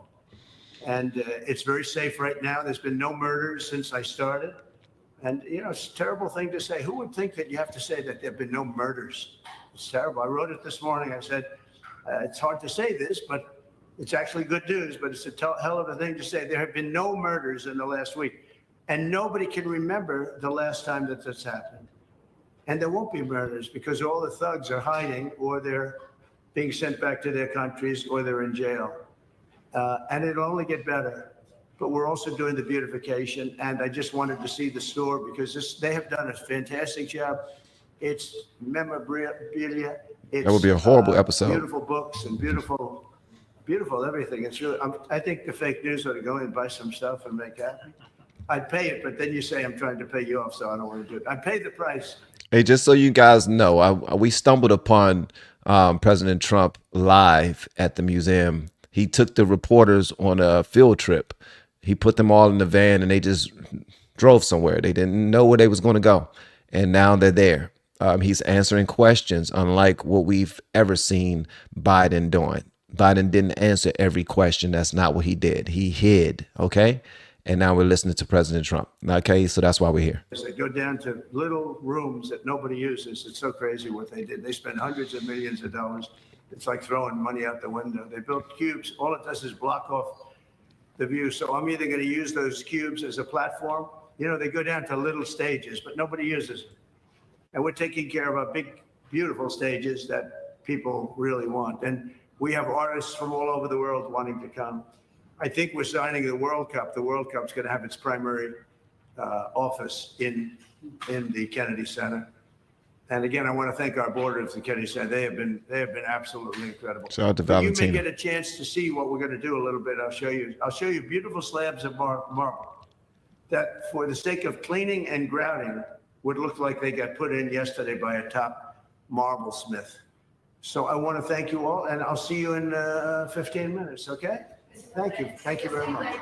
And it's very safe right now. There's been no murders since I started. And, you know, it's a terrible thing to say. Who would think that you have to say that there have been no murders? It's terrible. I wrote it this morning. I said, it's hard to say this, but it's actually good news, but it's a hell of a thing to say. There have been no murders in the last week, and nobody can remember the last time that this happened. And there won't be murders because all the thugs are hiding, or they're being sent back to their countries, or they're in jail. And it'll only get better. But we're also doing the beautification, and I just wanted to see the store because they have done a fantastic job. It's memorabilia. That would be a horrible episode. Beautiful books and beautiful everything. It's really. I think the fake news ought to go in and buy some stuff and make happy. I'd pay it, but then you say I'm trying to pay you off, so I don't want to do it. I pay the price. Hey, just so you guys know, we stumbled upon President Trump live at the museum. He took the reporters on a field trip. He put them all in the van and they just drove somewhere. They didn't know where they was going to go. And now they're there. He's answering questions, unlike what we've ever seen Biden doing. Biden didn't answer every question. That's not what he did. He hid, okay? And now we're listening to President Trump, okay? So that's why we're here. They go down to little rooms that nobody uses. It's so crazy what they did. They spent hundreds of millions of dollars. It's like throwing money out the window. They built cubes. All it does is block off the view. So I'm either going to use those cubes as a platform. You know, they go down to little stages, but nobody uses them. And we're taking care of our big, beautiful stages that people really want. And we have artists from all over the world wanting to come. I think we're signing the World Cup. The World Cup's going to have its primary office in the Kennedy Center. And again, I want to thank our board of the Kennedy Center. They have been absolutely incredible. Shout out to But you may Valentina. get a chance to see what we're going to do a little bit. I'll show you beautiful slabs of marble that, for the sake of cleaning and grouting, would look like they got put in yesterday by a top marble smith. So I want to thank you all, and I'll see you in 15 minutes. Okay? Thank you. Thank you very much.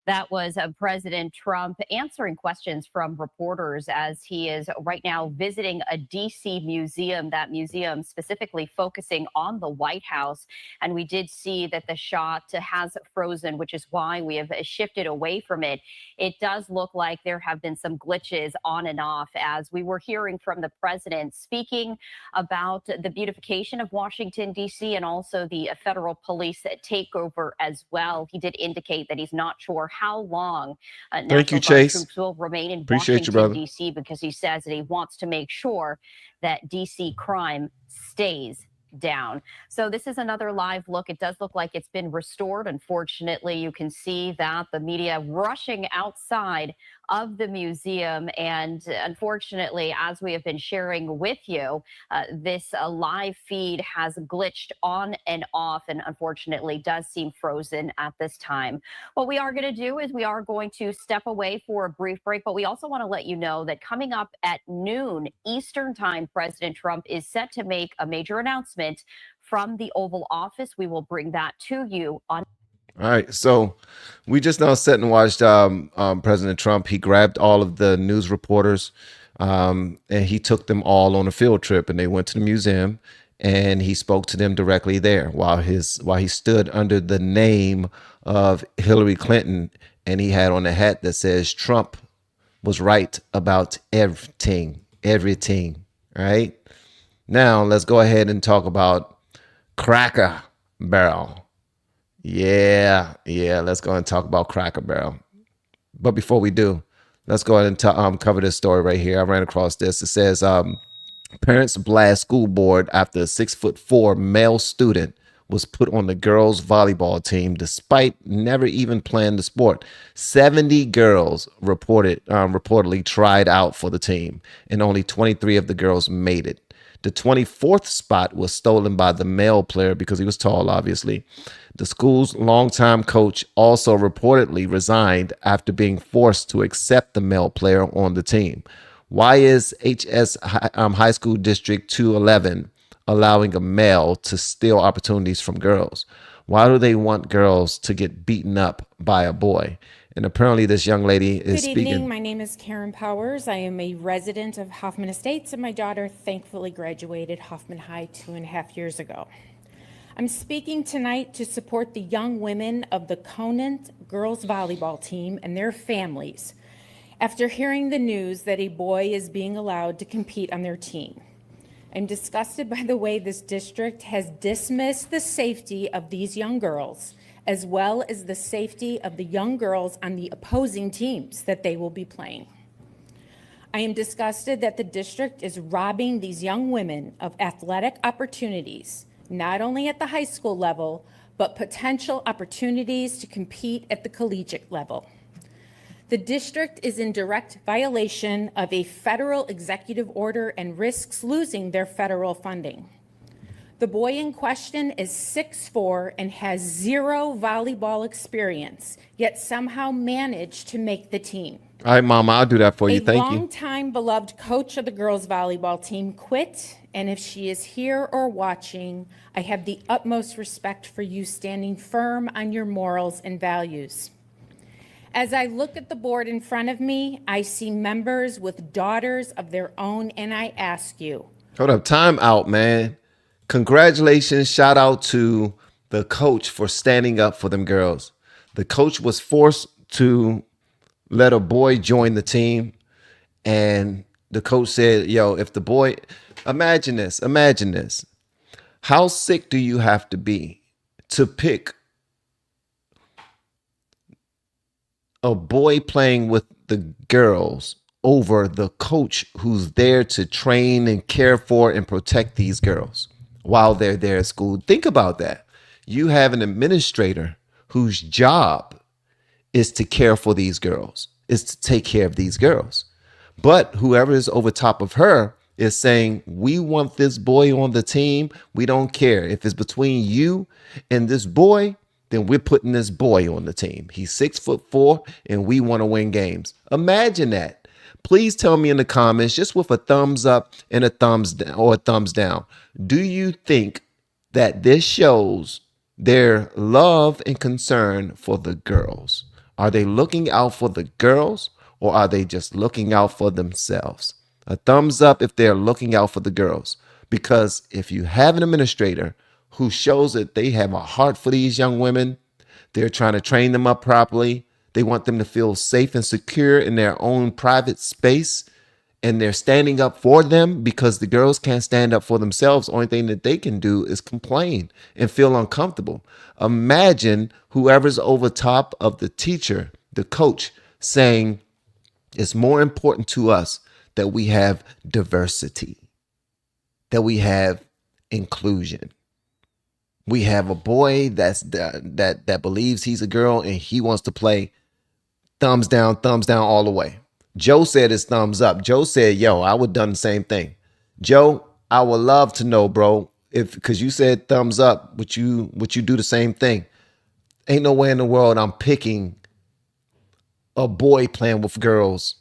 That was President Trump answering questions from reporters as he is right now visiting a D.C. museum, that museum specifically focusing on the White House. And we did see that the shot has frozen, which is why we have shifted away from it. It does look like there have been some glitches on and off as we were hearing from the president speaking about the beautification of Washington, D.C. and also the federal police takeover as well. He did indicate that he's not sure how long Thank National you, Guard Chase. troops will remain in Appreciate you, Washington, brother. D.C. because he says that he wants to make sure that D.C. crime stays down. So this is another live look. It does look like it's been restored. Unfortunately, you can see that the media rushing outside of the museum. And unfortunately, as we have been sharing with you, this live feed has glitched on and off and unfortunately does seem frozen at this time. What we are going to do is we are going to step away for a brief break, but we also want to let you know that coming up at noon Eastern time, President Trump is set to make a major announcement from the Oval Office. We will bring that to you on. All right, so we just now sat and watched President Trump. He grabbed all of the news reporters and he took them all on a field trip, and they went to the museum and he spoke to them directly there while he stood under the name of Hillary Clinton, and he had on a hat that says Trump was right about everything. All right, now let's go ahead and talk about Cracker Barrel. Yeah, let's go ahead and talk about Cracker Barrel. But before we do, let's go ahead and cover this story right here. I ran across this. It says, parents blast school board after a 6'4" male student was put on the girls' volleyball team despite never even playing the sport. 70 girls reportedly tried out for the team, and only 23 of the girls made it. The 24th spot was stolen by the male player because he was tall, obviously. The school's longtime coach also reportedly resigned after being forced to accept the male player on the team. Why is HS High School District 211 allowing a male to steal opportunities from girls? Why do they want girls to get beaten up by a boy? And apparently this young lady is speaking. Good evening. My name is Karen Powers. I am a resident of Hoffman Estates, and my daughter thankfully graduated Hoffman High 2.5 years ago. I'm speaking tonight to support the young women of the Conant girls volleyball team and their families after hearing the news that a boy is being allowed to compete on their team. I'm disgusted by the way this district has dismissed the safety of these young girls, as well as the safety of the young girls on the opposing teams that they will be playing. I am disgusted that the district is robbing these young women of athletic opportunities, not only at the high school level, but potential opportunities to compete at the collegiate level. The district is in direct violation of a federal executive order and risks losing their federal funding. The boy in question is 6'4" and has zero volleyball experience, yet somehow managed to make the team. All right, Mama, I'll do that for you. A Thank you. longtime beloved coach of the girls volleyball team quit, and if she is here or watching, I have the utmost respect for you standing firm on your morals and values. As I look at the board in front of me, I see members with daughters of their own, and I ask you. Hold up, time out, man. Congratulations, shout out to the coach for standing up for them girls. The coach was forced to let a boy join the team, and the coach said, yo, if the boy, imagine this. How sick do you have to be to pick a boy playing with the girls over the coach who's there to train and care for and protect these girls while they're there at school? Think about that. You have an administrator whose job is to care for these girls, is to take care of these girls. But whoever is over top of her is saying, we want this boy on the team. We don't care. If it's between you and this boy, then we're putting this boy on the team. He's 6'4" and we want to win games. Imagine that. Please tell me in the comments, just with a thumbs up and a thumbs down or a thumbs down, do you think that this shows their love and concern for the girls? Are they looking out for the girls, or are they just looking out for themselves? A thumbs up if they're looking out for the girls. Because if you have an administrator who shows that they have a heart for these young women, they're trying to train them up properly, they want them to feel safe and secure in their own private space, and they're standing up for them because the girls can't stand up for themselves. Only thing that they can do is complain and feel uncomfortable. Imagine whoever's over top of the teacher, the coach, saying, it's more important to us that we have diversity, that we have inclusion. We have a boy that believes he's a girl and he wants to play. Thumbs down all the way. Joe said it's thumbs up. Joe said, yo, I would done the same thing. Joe, I would love to know, bro, because you said thumbs up, would you do the same thing? Ain't no way in the world I'm picking a boy playing with girls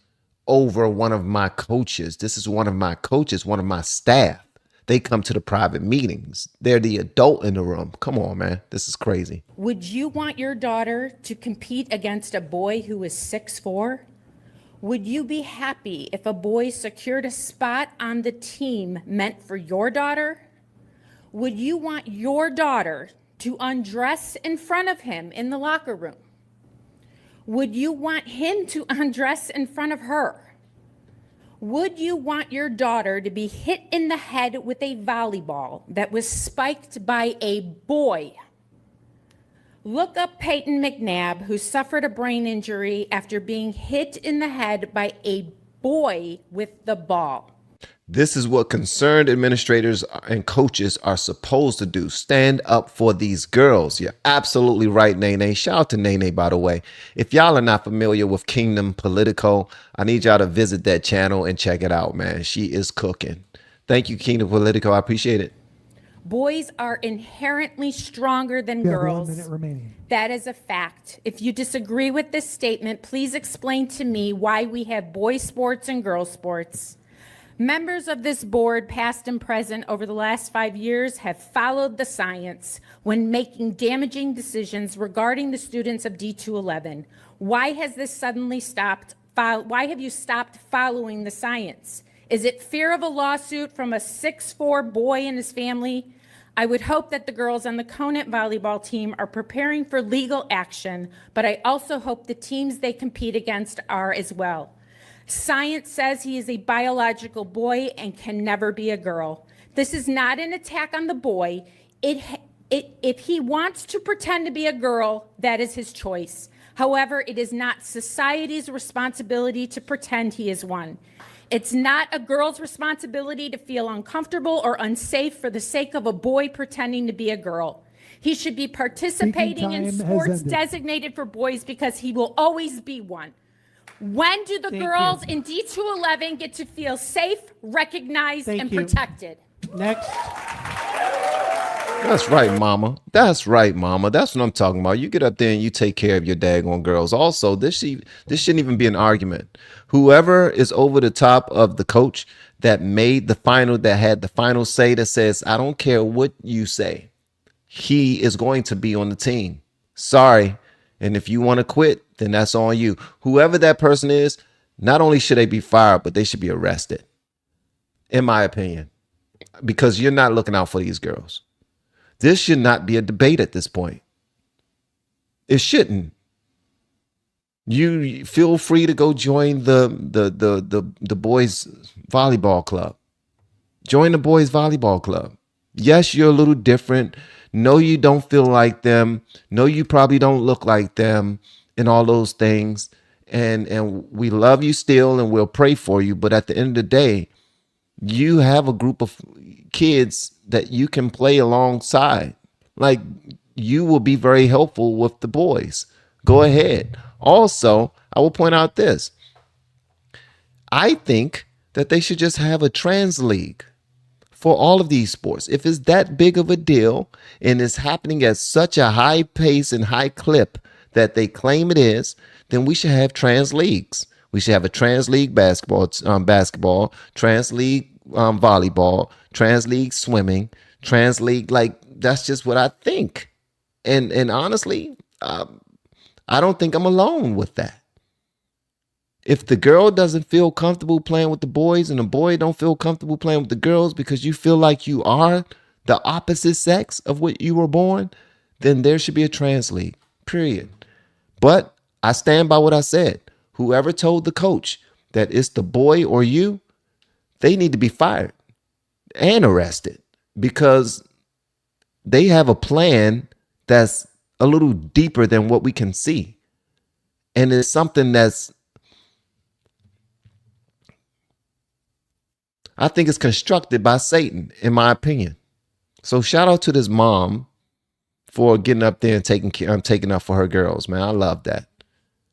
over one of my coaches. This is one of my coaches, one of my staff. They come to the private meetings. They're the adult in the room. Come on, man. This is crazy. Would you want your daughter to compete against a boy who is 6'4"? Would you be happy if a boy secured a spot on the team meant for your daughter? Would you want your daughter to undress in front of him in the locker room? Would you want him to undress in front of her? Would you want your daughter to be hit in the head with a volleyball that was spiked by a boy? Look up Peyton McNabb, who suffered a brain injury after being hit in the head by a boy with the ball. This is what concerned administrators and coaches are supposed to do. Stand up for these girls. You're absolutely right, Nene. Shout out to Nene, by the way. If y'all are not familiar with Kingdom Politico, I need y'all to visit that channel and check it out, man. She is cooking. Thank you, Kingdom Politico. I appreciate it. Boys are inherently stronger than girls. 1 minute remaining. That is a fact. If you disagree with this statement, please explain to me why we have boys sports and girls sports. Members of this board, past and present, over the last 5 years have followed the science when making damaging decisions regarding the students of D211. Why has this suddenly stopped? Why have you stopped following the science? Is it fear of a lawsuit from a 6'4" boy and his family? I would hope that the girls on the Conant volleyball team are preparing for legal action, but I also hope the teams they compete against are as well. Science says he is a biological boy and can never be a girl. This is not an attack on the boy. If he wants to pretend to be a girl, that is his choice. However, it is not society's responsibility to pretend he is one. It's not a girl's responsibility to feel uncomfortable or unsafe for the sake of a boy pretending to be a girl. He should be participating in sports designated for boys because he will always be one. When do the girls in D211 get to feel safe, recognized, and protected? Next. That's right, mama. That's right, mama. That's what I'm talking about. You get up there and you take care of your daggone girls. Also, this shouldn't even be an argument. Whoever is over the top of the coach that made the final, that had the final say, that says, I don't care what you say, he is going to be on the team. Sorry. And if you want to quit, then that's on you. Whoever that person is, not only should they be fired, but they should be arrested, in my opinion, because you're not looking out for these girls. This should not be a debate at this point. It shouldn't. You feel free to go join the boys volleyball club. Join the boys volleyball club. Yes, you're a little different. No, you don't feel like them. No, you probably don't look like them and all those things. And we love you still and we'll pray for you. But at the end of the day, you have a group of kids that you can play alongside. Like, you will be very helpful with the boys. Go ahead. Also, I will point out this. I think that they should just have a trans league for all of these sports. If it's that big of a deal and it's happening at such a high pace and high clip that they claim it is, then we should have trans leagues. We should have a trans league basketball, trans league volleyball, trans league swimming, trans league. Like, that's just what I think. And honestly, I don't think I'm alone with that. If the girl doesn't feel comfortable playing with the boys and the boy don't feel comfortable playing with the girls because you feel like you are the opposite sex of what you were born, then there should be a trans league, period. But I stand by what I said. Whoever told the coach that it's the boy or you, they need to be fired and arrested because they have a plan that's a little deeper than what we can see. And it's something that's, I think it's constructed by Satan, in my opinion. So shout out to this mom for getting up there and taking up for her girls, man. I love that.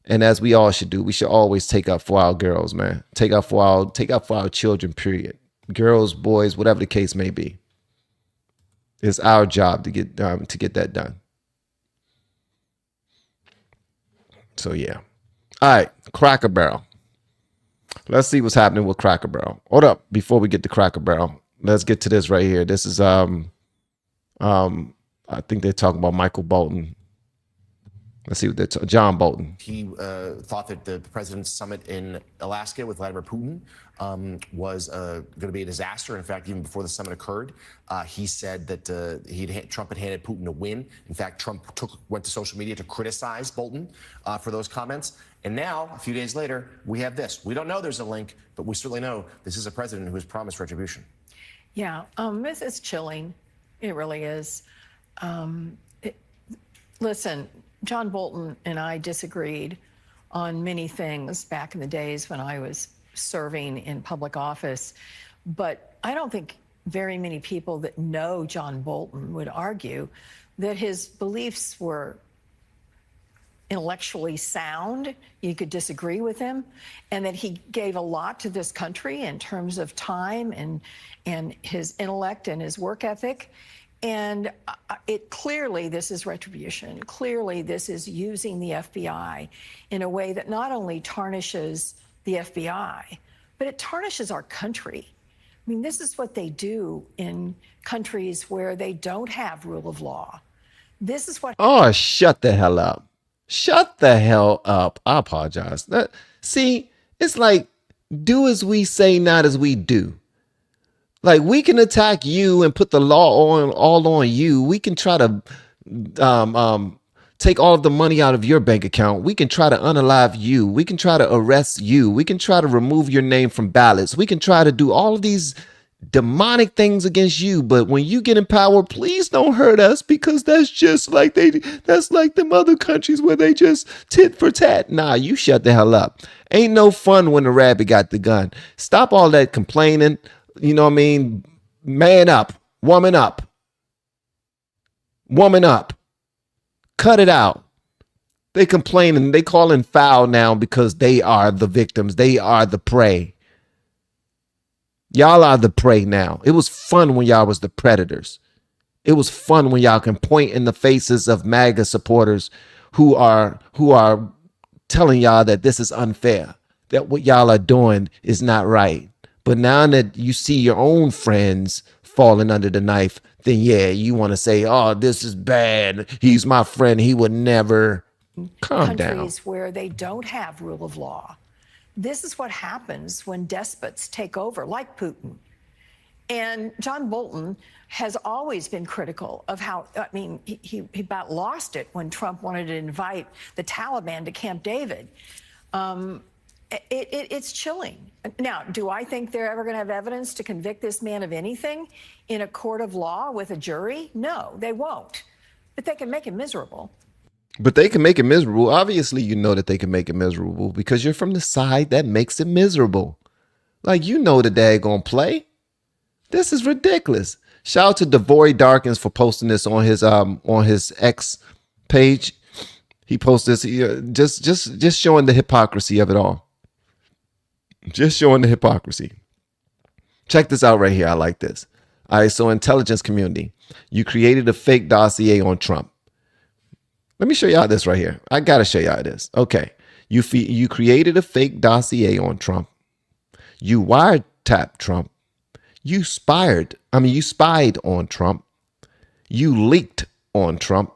And as we all should do, we should always take up for our girls, man. Take up for our children, period. Girls, boys, whatever the case may be. It's our job to get that done. So yeah. All right, Cracker Barrel. Let's see what's happening with Cracker Barrel. Hold up, before we get to Cracker Barrel, let's get to this right here. This is I think they're talking about Michael Bolton. Let's see what they're John Bolton. He thought that the president's summit in Alaska with Vladimir Putin was going to be a disaster. In fact, even before the summit occurred, he said that Trump had handed Putin a win. In fact, Trump went to social media to criticize Bolton for those comments. And now, a few days later, we have this. We don't know there's a link, but we certainly know this is a president who has promised retribution. Yeah, this is chilling. It really is. Listen, John Bolton and I disagreed on many things back in the days when I was serving in public office, but I don't think very many people that know John Bolton would argue that his beliefs were intellectually sound. You could disagree with him, and that he gave a lot to this country in terms of time and his intellect and his work ethic. And clearly this is retribution. Clearly this is using the FBI in a way that not only tarnishes the FBI, but it tarnishes our country. I mean, this is what they do in countries where they don't have rule of law. This is what— Oh, shut the hell up. Shut the hell up. I apologize. See, it's like, do as we say, not as we do. Like, we can attack you and put the law all on you. We can try to take all of the money out of your bank account. We can try to unalive you. We can try to arrest you. We can try to remove your name from ballots. We can try to do all of these demonic things against you. But when you get in power, please don't hurt us, because that's just like that's like them other countries where they just tit for tat. Nah, you shut the hell up. Ain't no fun when the rabbit got the gun. Stop all that complaining. You know what I mean? Man up, woman up, woman up. Cut it out. They complaining, they calling foul now because they are the victims. They are the prey. Y'all are the prey now. It was fun when y'all was the predators. It was fun when y'all can point in the faces of MAGA supporters who are telling y'all that this is unfair, that what y'all are doing is not right. But now that you see your own friends falling under the knife, then yeah, you want to say, oh, this is bad. He's my friend. He would never. Calm down. Countries where they don't have rule of law. This is what happens when despots take over, like Putin. And John Bolton has always been critical of how, I mean, he about lost it when Trump wanted to invite the Taliban to Camp David. It's chilling. Now, do I think they're ever going to have evidence to convict this man of anything in a court of law with a jury? No, they won't. But they can make him miserable. But they can make it miserable. Obviously, you know that they can make it miserable because you're from the side that makes it miserable. Like, you know the dad gonna play. This is ridiculous. Shout out to Devory Darkins for posting this on his X page. He posted this just showing the hypocrisy of it all. Just showing the hypocrisy. Check this out right here. I like this. All right, so intelligence community, you created a fake dossier on Trump. Let me show y'all this right here. I gotta show y'all this. Okay, you created a fake dossier on Trump. You wiretapped Trump. You spied on Trump. You leaked on Trump.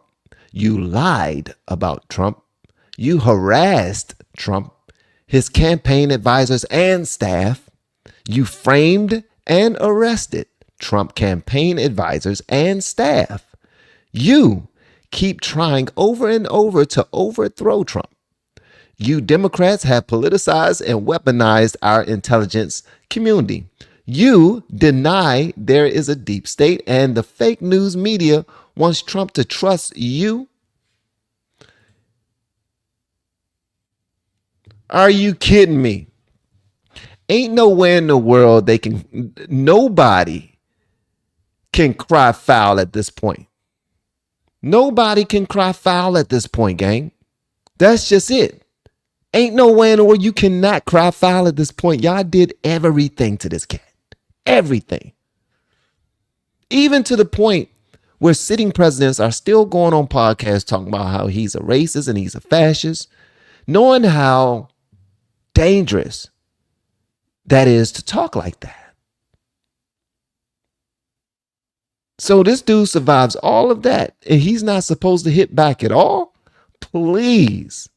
You lied about Trump. You harassed Trump, his campaign advisors and staff. You framed and arrested Trump campaign advisors and staff. You keep trying over and over to overthrow Trump. You Democrats have politicized and weaponized our intelligence community. You deny there is a deep state, and the fake news media wants Trump to trust you. Are you kidding me? Ain't nowhere in the world nobody can cry foul at this point. Nobody can cry foul at this point, gang. That's just it. Ain't nowhere in the world you cannot cry foul at this point. Y'all did everything to this cat. Everything. Even to the point where sitting presidents are still going on podcasts talking about how he's a racist and he's a fascist, knowing how dangerous that is to talk like that. So this dude survives all of that and he's not supposed to hit back at all? Please.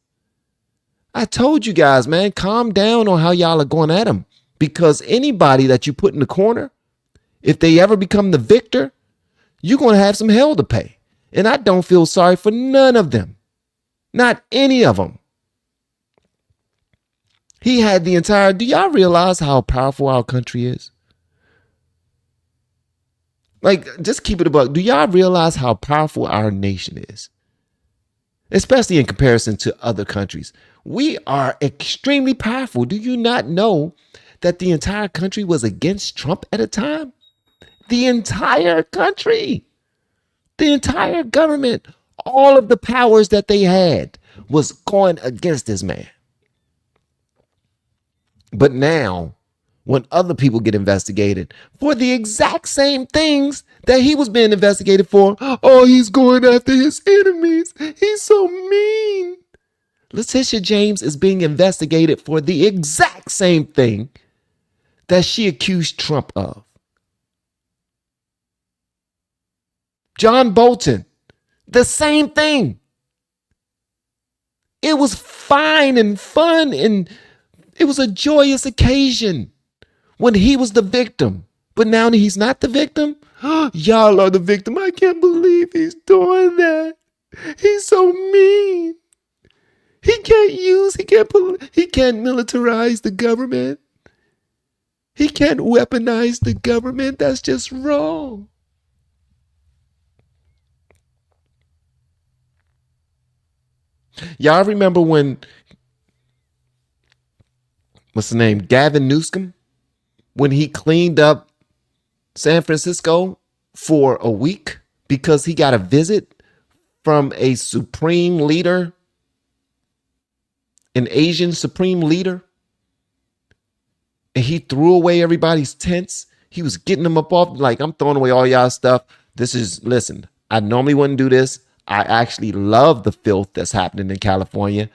I told you guys, man, calm down on how y'all are going at him, because anybody that you put in the corner, if they ever become the victor, you're going to have some hell to pay. And I don't feel sorry for none of them. Not any of them. He had the entire, do y'all realize how powerful our country is? Like, just keep it a buck. Do y'all realize how powerful our nation is? Especially in comparison to other countries. We are extremely powerful. Do you not know that the entire country was against Trump at a time? The entire country, the entire government, all of the powers that they had was going against this man. But now, when other people get investigated for the exact same things that he was being investigated for, oh, he's going after his enemies. He's so mean. Letitia James is being investigated for the exact same thing that she accused Trump of. John Bolton, the same thing. It was fine and fun and it was a joyous occasion when he was the victim. But now that he's not the victim, y'all are the victim. I can't believe he's doing that. He's so mean. He can't militarize the government. He can't weaponize the government. That's just wrong. Y'all remember when, what's the name? Gavin Newsom, when he cleaned up San Francisco for a week because he got a visit from a supreme leader, an Asian supreme leader, and he threw away everybody's tents. He was getting them up off, like, I'm throwing away all y'all stuff. Listen, I normally wouldn't do this. I actually love the filth that's happening in California.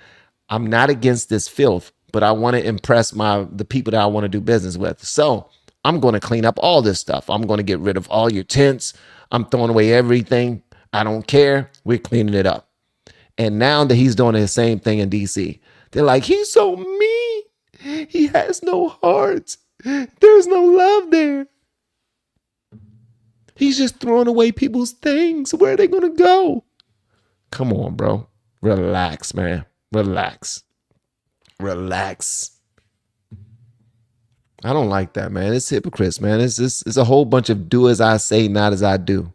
I'm not against this filth, but I want to impress the people that I want to do business with. So I'm going to clean up all this stuff. I'm going to get rid of all your tents. I'm throwing away everything. I don't care. We're cleaning it up. And now that he's doing the same thing in DC, they're like, he's so mean. He has no heart. There's no love there. He's just throwing away people's things. Where are they going to go? Come on, bro. Relax, man. Relax. I don't like that, man. It's hypocrites, man. It's a whole bunch of do as I say, not as I do.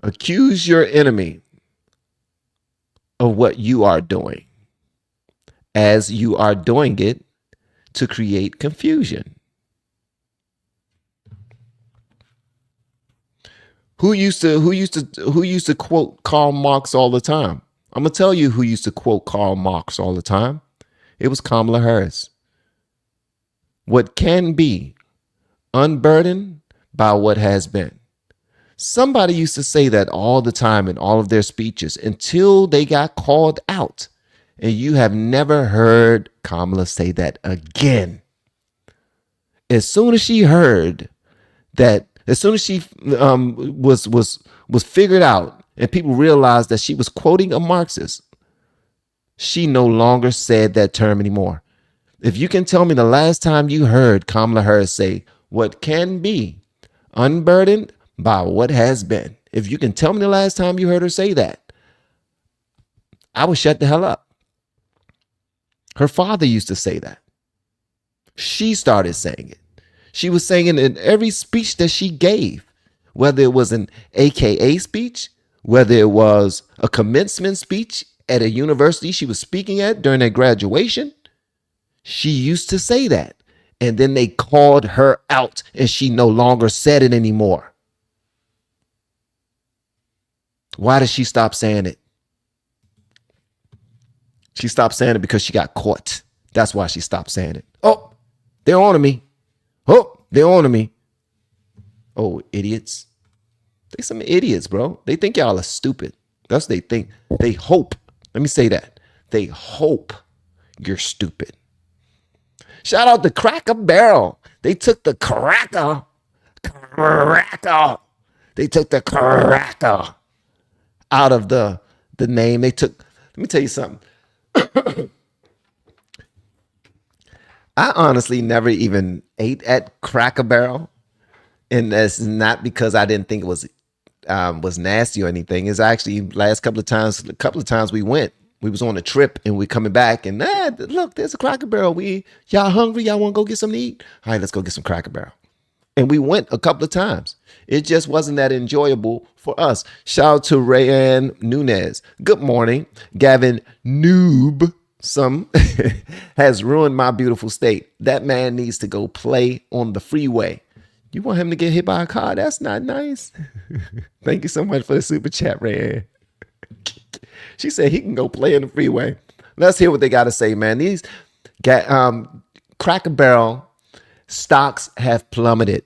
Accuse your enemy of what you are doing as you are doing it to create confusion. Who used to quote Karl Marx all the time? I'm gonna tell you who used to quote Karl Marx all the time. It was Kamala Harris. What can be unburdened by what has been. Somebody used to say that all the time in all of their speeches until they got called out. And you have never heard Kamala say that again. As soon as she heard that, as soon as she was figured out and people realized that she was quoting a Marxist, she no longer said that term anymore. If you can tell me the last time you heard Kamala Harris say what can be unburdened by what has been, if you can tell me the last time you heard her say that, I would shut the hell up. Her father used to say that. She started saying it. She was saying it in every speech that she gave, whether it was an AKA speech, whether it was a commencement speech at a university she was speaking at during their graduation. She used to say that. And then they called her out and she no longer said it anymore. Why did she stop saying it? She stopped saying it because she got caught. That's why she stopped saying it. Oh, they're on to me. Oh, they're on to me. Oh, idiots. They some idiots, bro. They think y'all are stupid. That's what they think. They hope. Let me say that. They hope you're stupid. Shout out to Cracker Barrel. They took the cracker. They took the cracker out of the name. They took, let me tell you something. I honestly never even ate at Cracker Barrel, and that's not because I didn't think it was nasty or anything. It's actually a couple of times we went. We was on a trip and we coming back and look, there's a Cracker Barrel. Y'all hungry? Y'all want to go get something to eat? All right, let's go get some Cracker Barrel. And we went a couple of times. It just wasn't that enjoyable for us. Shout out to Rayanne Nunez. Good morning. Gavin Noob has ruined my beautiful state. That man needs to go play on the freeway. You want him to get hit by a car? That's not nice. Thank you so much for the super chat, Rayanne. She said he can go play in the freeway. Let's hear what they got to say, man. These Cracker Barrel stocks have plummeted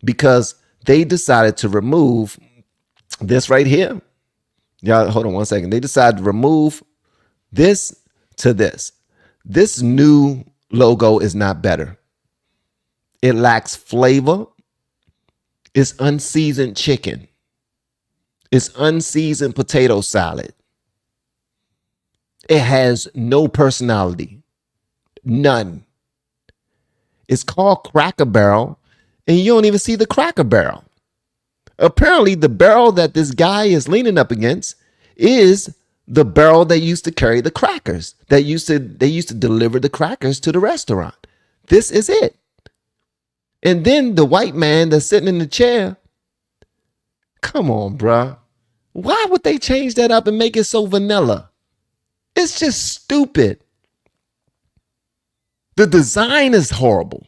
because they decided to remove this right here. Y'all, hold on one second. They decided to remove this to this. This new logo is not better. It lacks flavor. It's unseasoned chicken. It's unseasoned potato salad. It has no personality. None. It's called Cracker Barrel, and you don't even see the Cracker Barrel. Apparently, the barrel that this guy is leaning up against is the barrel that used to carry the crackers. They used to deliver the crackers to the restaurant. This is it. And then the white man that's sitting in the chair. Come on, bruh. Why would they change that up and make it so vanilla? It's just stupid. The design is horrible.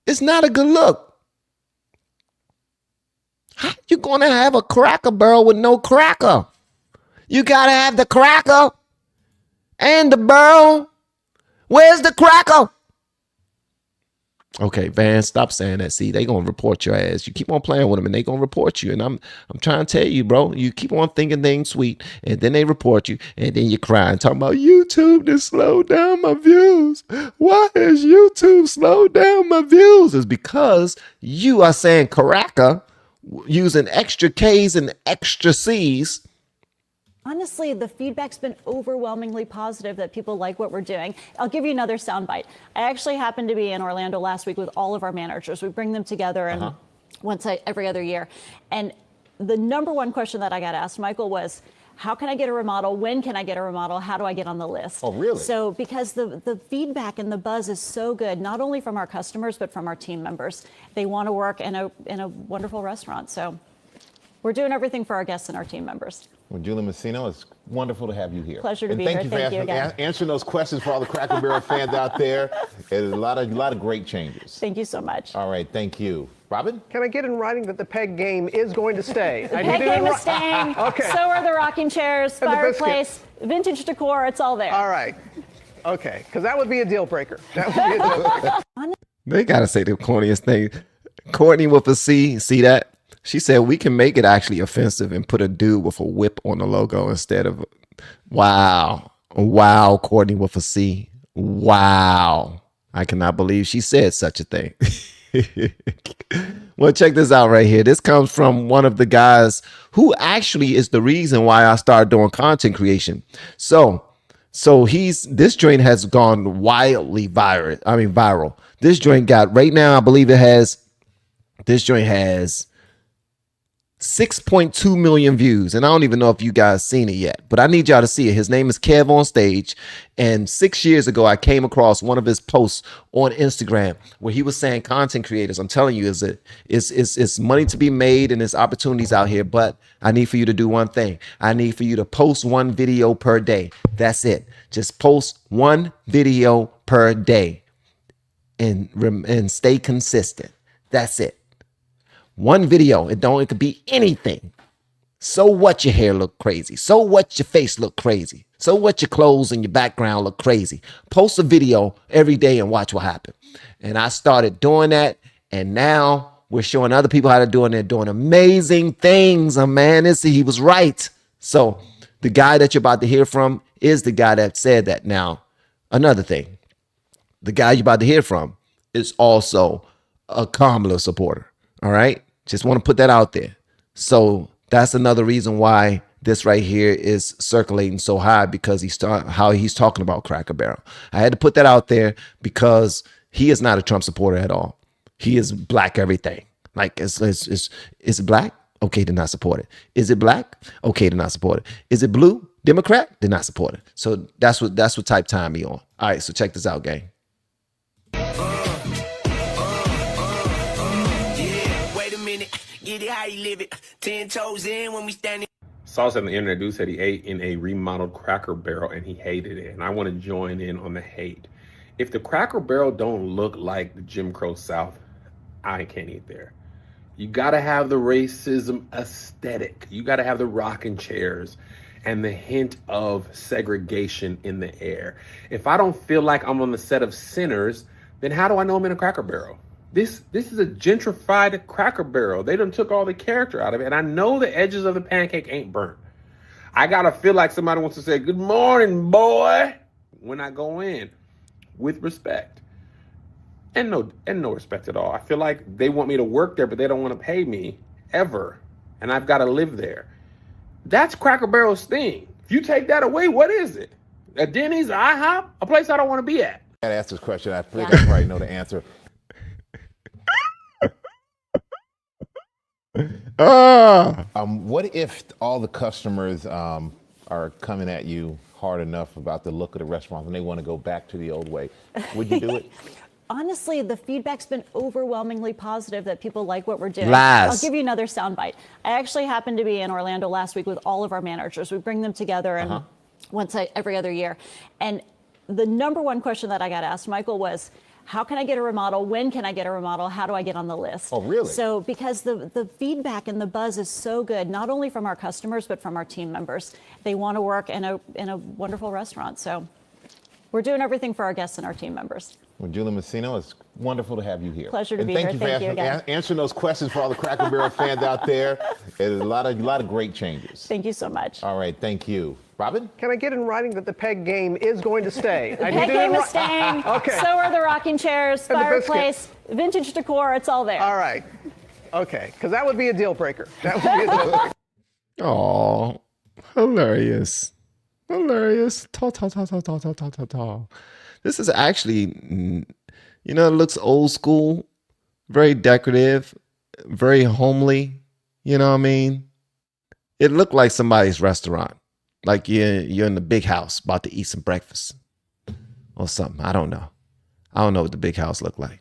It's not a good look. How you gonna have a Cracker Barrel with no cracker? You gotta have the cracker and the barrel. Where's the cracker? Okay, Van, stop saying that. See, they gonna report your ass. You keep on playing with them, and they gonna report you. And I'm trying to tell you, bro. You keep on thinking things sweet, and then they report you, and then you're crying, talking about YouTube to slow down my views. Why has YouTube slowed down my views? It's because you are saying cracker using extra K's and extra C's. Honestly, the feedback's been overwhelmingly positive that people like what we're doing. I'll give you another soundbite. I actually happened to be in Orlando last week with all of our managers. We bring them together and every other year. And the number one question that I got asked, Michael, was how can I get a remodel? When can I get a remodel? How do I get on the list? Oh, really? So because the feedback and the buzz is so good, not only from our customers, but from our team members. They want to work in a wonderful restaurant. So we're doing everything for our guests and our team members. Well, Julie Messino, it's wonderful to have you here. Pleasure to and be thank here. You for Thank you again. answering those questions for all the Cracker Barrel fans out there. There's a lot of great changes. Thank you so much. All right, thank you. Robin? Can I get in writing that the peg game is going to stay? The peg game is staying. Okay. So are the rocking chairs, And the fireplace, vintage decor. It's all there. All right. Okay, because that would be a deal breaker. That would be a deal breaker. They gotta say the corniest thing. Courtney with a C, see that? She said we can make it actually offensive and put a dude with a whip on the logo instead of, wow. Wow, Courtney with a C. Wow. I cannot believe she said such a thing. Well, check this out right here. This comes from one of the guys who actually is the reason why I started doing content creation. So this joint has gone wildly viral. This joint got, right now, I believe this joint has 6.2 million views. And I don't even know if you guys seen it yet, but I need y'all to see it. His name is Kev on Stage. And 6 years ago, I came across one of his posts on Instagram where he was saying content creators, I'm telling you, it's money to be made and there's opportunities out here. But I need for you to do one thing. I need for you to post one video per day. That's it. Just post one video per day and stay consistent. That's it. One video. It could be anything. So what your hair look crazy? So what your face look crazy? So what your clothes and your background look crazy? Post a video every day and watch what happens. And I started doing that. And now we're showing other people how to do it. And they're doing amazing things. Man, he was right. So the guy that you're about to hear from is the guy that said that. Now, another thing. The guy you're about to hear from is also a Kamala supporter. All right. Just want to put that out there. So that's another reason why this right here is circulating so high, because how he's talking about Cracker Barrel. I had to put that out there because he is not a Trump supporter at all. He is black everything. Like, is it black? Okay, then not support it. Is it black? Okay, then not support it. Is it blue? Democrat? Then not support it. So that's what type time he on. All right, so check this out, gang. Get it how you live it. 10 toes in when we standing. Saw something on the internet. Dude said he ate in a remodeled Cracker Barrel and he hated it. And I want to join in on the hate. If the Cracker Barrel don't look like the Jim Crow South, I can't eat there. You got to have the racism aesthetic. You got to have the rocking chairs and the hint of segregation in the air. If I don't feel like I'm on the set of Sinners, then how do I know I'm in a Cracker Barrel? This is a gentrified Cracker Barrel. They done took all the character out of it. And I know the edges of the pancake ain't burnt. I got to feel like somebody wants to say, good morning, boy, when I go in, with respect. And no respect at all. I feel like they want me to work there, but they don't want to pay me ever. And I've got to live there. That's Cracker Barrel's thing. If you take that away, what is it? A Denny's, a IHOP, a place I don't want to be at. I gotta ask this question. I think I probably know the answer. What if all the customers are coming at you hard enough about the look of the restaurant and they want to go back to the old way? Would you do it? Honestly, the feedback's been overwhelmingly positive that people like what we're doing. Lies. I'll give you another soundbite. I actually happened to be in Orlando last week with all of our managers. We bring them together and every other year. And the number one question that I got asked, Michael, was, how can I get a remodel? When can I get a remodel? How do I get on the list? Oh, really? So because the feedback and the buzz is so good, not only from our customers, but from our team members. They want to work in a wonderful restaurant. So we're doing everything for our guests and our team members. Well, Julie Messino, it's wonderful to have you here. Pleasure to and be thank here. You for thank you again. answering those questions for all the Cracker Barrel fans out there. There's a lot of great changes. Thank you so much. All right, thank you. Robin? Can I get in writing that the peg game is going to stay? The peg game is staying. Okay. So are the rocking chairs, And the fireplace, vintage decor. It's all there. All right. Okay, because that would be a deal breaker. That would be a deal breaker. Oh, hilarious. Hilarious. Ta. This is actually, it looks old school, very decorative, very homely. You know what I mean? It looked like somebody's restaurant. Like you're in the big house about to eat some breakfast or something. I don't know. I don't know what the big house look like,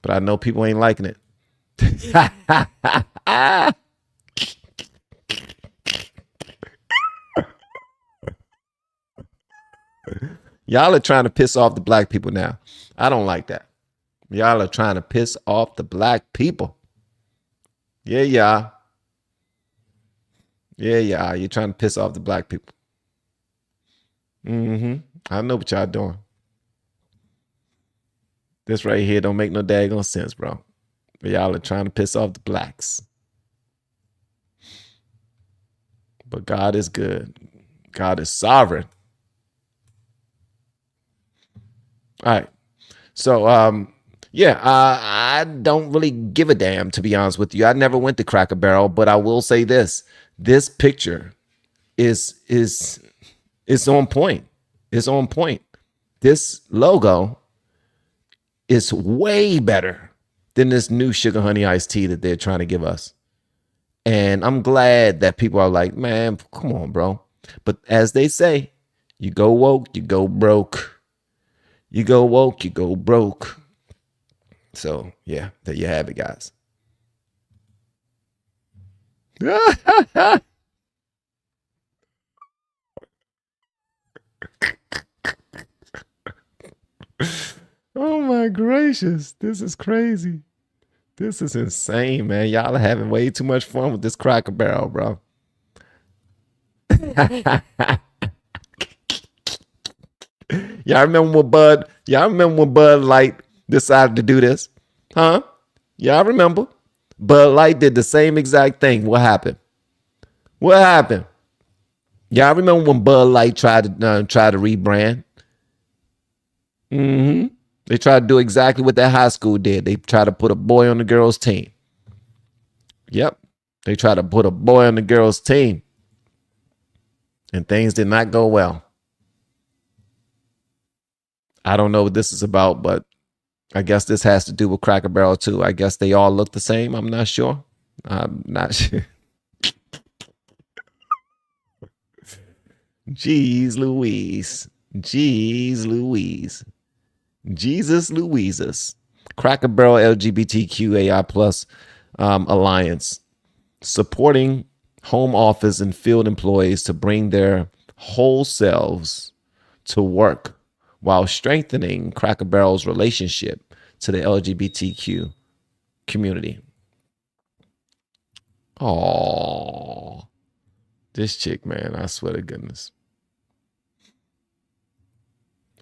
but I know people ain't liking it. Y'all are trying to piss off the black people now. I don't like that. Y'all are trying to piss off the black people. Yeah, y'all. Yeah, y'all. You're trying to piss off the black people. I know what y'all doing. This right here don't make no daggone sense, bro. But y'all are trying to piss off the blacks. But God is good. God is sovereign. All right. So, I don't really give a damn, to be honest with you. I never went to Cracker Barrel, but I will say this. This picture is on point. It's on point. This logo is way better than this new sugar honey iced tea that they're trying to give us. And I'm glad that people are like, man, come on, bro. But as they say, you go woke, you go broke. You go woke, you go broke. So, yeah, there you have it, guys. Oh, my gracious. This is crazy. This is insane, man. Y'all are having way too much fun with this Cracker Barrel, bro. Y'all remember when Bud Light decided to do this? Huh? Y'all remember? Bud Light did the same exact thing. What happened? What happened? Y'all remember when Bud Light tried to rebrand? They tried to do exactly what that high school did. They tried to put a boy on the girls' team. Yep. They tried to put a boy on the girls' team. And things did not go well. I don't know what this is about, but I guess this has to do with Cracker Barrel too. I guess they all look the same. I'm not sure. I'm not sure. Jeez Louise. Jeez Louise. Jesus Louises. Cracker Barrel LGBTQAI plus Alliance supporting home office and field employees to bring their whole selves to work while strengthening Cracker Barrel's relationship to the LGBTQ community. Oh, this chick, man, I swear to goodness.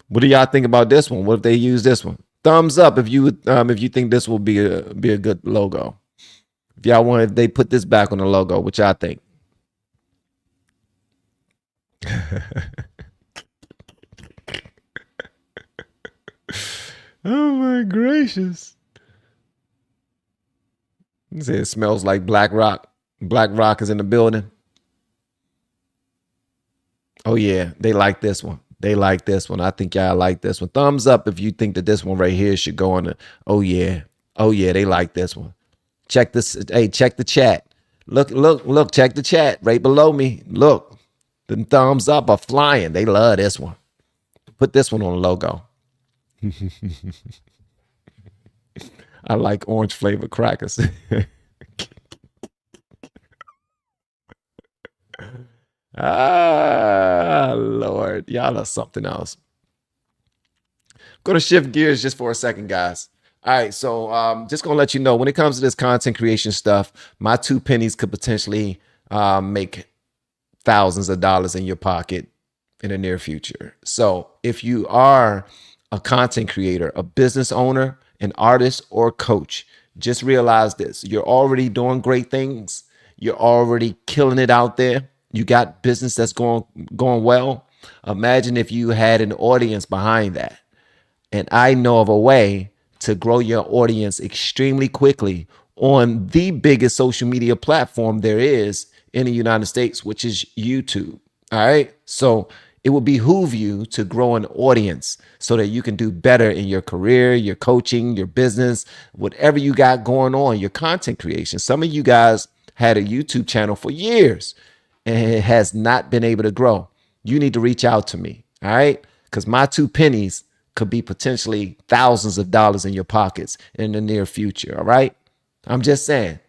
What do y'all think about this one? What if they use this one? Thumbs up if you think this will be a good logo. If they put this back on the logo, which I think. Oh my gracious. It smells like Black Rock. Black Rock is in the building. Oh yeah, they like this one. They like this one. I think y'all like this one. Thumbs up if you think that this one right here should go on the, oh yeah, they like this one. Check this. Hey, check the chat. Look, check the chat right below me. Look, the thumbs up are flying. They love this one. Put this one on the logo. I like orange flavored crackers. Ah, Lord. Y'all are something else. Going to shift gears just for a second, guys. All right, so just going to let you know, when it comes to this content creation stuff, my 2 pennies could potentially make thousands of dollars in your pocket in the near future. So if you are a content creator, a business owner, an artist, or coach, just realize this. You're already doing great things. You're already killing it out there. You got business that's going well. Imagine if you had an audience behind that. And I know of a way to grow your audience extremely quickly on the biggest social media platform there is in the United States, which is YouTube. All right. So it will behoove you to grow an audience so that you can do better in your career, your coaching, your business, whatever you got going on, your content creation. Some of you guys had a YouTube channel for years and it has not been able to grow, you need to reach out to me. All right. Because my 2 pennies could be potentially thousands of dollars in your pockets in the near future. All right. I'm just saying,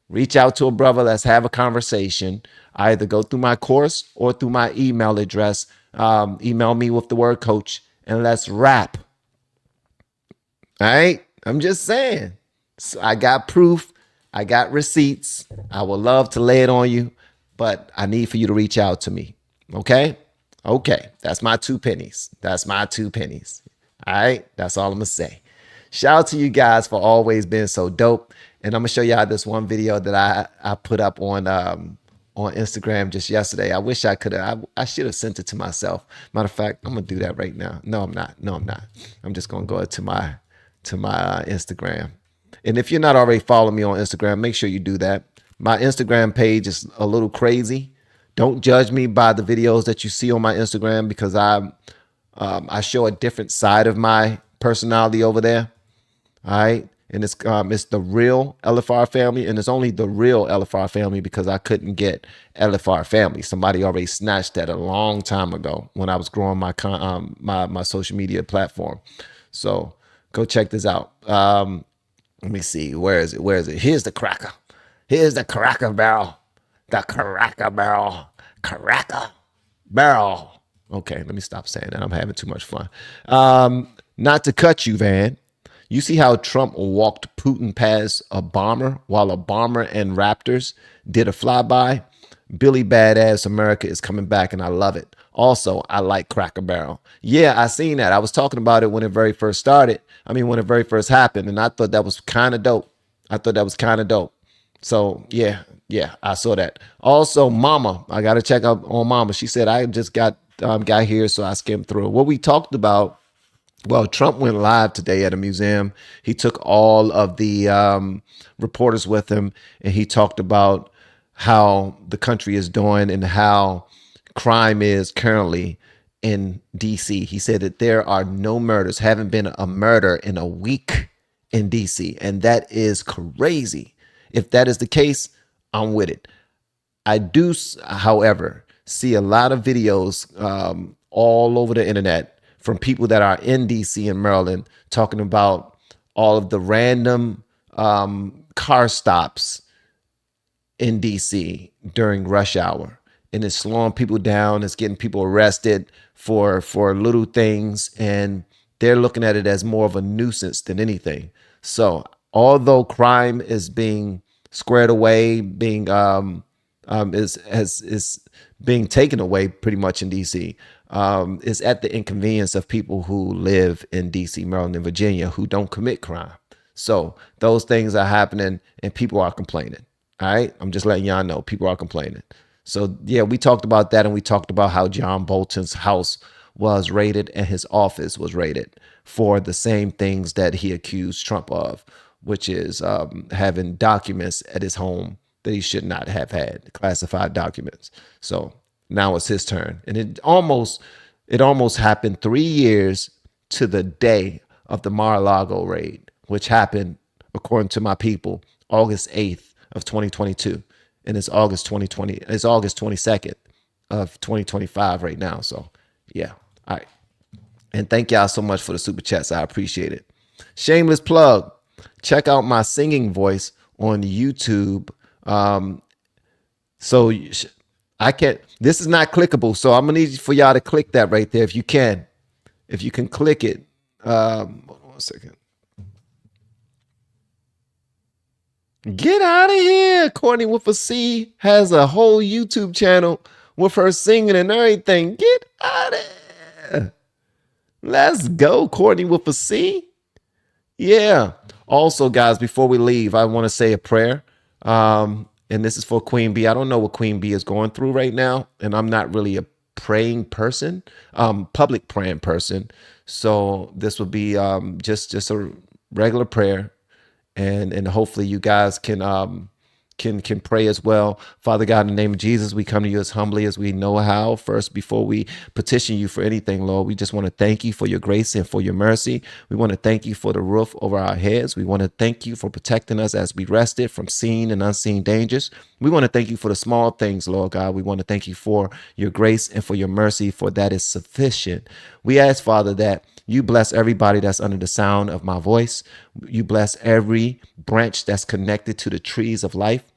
reach out to a brother. Let's have a conversation. Either go through my course or through my email address. Email me with the word coach and let's rap. All right. I'm just saying. So I got proof. I got receipts. I would love to lay it on you, but I need for you to reach out to me. Okay. Okay. That's my 2 pennies. That's my 2 pennies. All right. That's all I'm going to say. Shout out to you guys for always being so dope. And I'm going to show y'all this one video that I put up on Instagram just yesterday. I wish I could have. I should have sent it to myself. Matter of fact, I'm going to do that right now. No, I'm not. No, I'm not. I'm just going to go to my Instagram. And if you're not already following me on Instagram, make sure you do that. My Instagram page is a little crazy. Don't judge me by the videos that you see on my Instagram because I show a different side of my personality over there. All right. And it's the real LFR family. And it's only the real LFR family because I couldn't get LFR family. Somebody already snatched that a long time ago when I was growing my my social media platform. So go check this out. Let me see. Where is it? Where is it? Here's the cracker. Here's the cracker barrel. The cracker barrel. Cracker barrel. Okay, let me stop saying that. I'm having too much fun. Not to cut you, Van. You see how Trump walked Putin past a bomber while a bomber and Raptors did a flyby? Billy Badass America is coming back, and I love it. Also, I like Cracker Barrel. Yeah, I seen that. I was talking about it when it very first started. I mean, when it very first happened, and I thought that was kind of dope. So, yeah, I saw that. Also, Mama, I got to check up on Mama. She said, I just got here, so I skimmed through. What we talked about, well, Trump went live today at a museum. He took all of the reporters with him, and he talked about how the country is doing and how crime is currently in DC. He said that there are no murders, haven't been a murder in a week in DC. And that is crazy. If that is the case, I'm with it. I do, however, see a lot of videos all over the internet from people that are in DC and Maryland talking about all of the random car stops in DC during rush hour. And it's slowing people down. It's getting people arrested for little things. And they're looking at it as more of a nuisance than anything. So although crime is being squared away, being is being taken away pretty much in DC, is at the inconvenience of people who live in DC, Maryland, and Virginia who don't commit crime. So those things are happening and people are complaining. All right. I'm just letting y'all know people are complaining. So, yeah, we talked about that, and we talked about how John Bolton's house was raided and his office was raided for the same things that he accused Trump of, which is having documents at his home that he should not have had, classified documents. So now it's his turn. And it almost happened 3 years to the day of the Mar-a-Lago raid, which happened, according to my people, August 8th of 2022. And it's August 2020. It's August 22nd of 2025 right now. So, yeah. All right. And thank y'all so much for the super chats. I appreciate it. Shameless plug. Check out my singing voice on YouTube. So I can't. This is not clickable. So I'm gonna need for y'all to click that right there if you can. If you can click it. Hold on 1 second. Get out of here. Courtney with a C has a whole YouTube channel with her singing and everything. Get out of here. Let's go, Courtney with a C. Yeah. Also, guys, before we leave, I want to say a prayer. And this is for Queen B. I don't know what Queen B is going through right now. And I'm not really a praying person, public praying person. So this would be just a regular prayer. And hopefully you guys can can pray as well. Father God, in the name of Jesus, we come to you as humbly as we know how. First, before we petition you for anything, Lord, we just want to thank you for your grace and for your mercy. We want to thank you for the roof over our heads. We want to thank you for protecting us as we rested from seen and unseen dangers. We want to thank you for the small things, Lord God. We want to thank you for your grace and for your mercy, for that is sufficient. We ask, Father, that you bless everybody that's under the sound of my voice. You bless every branch that's connected to the trees of life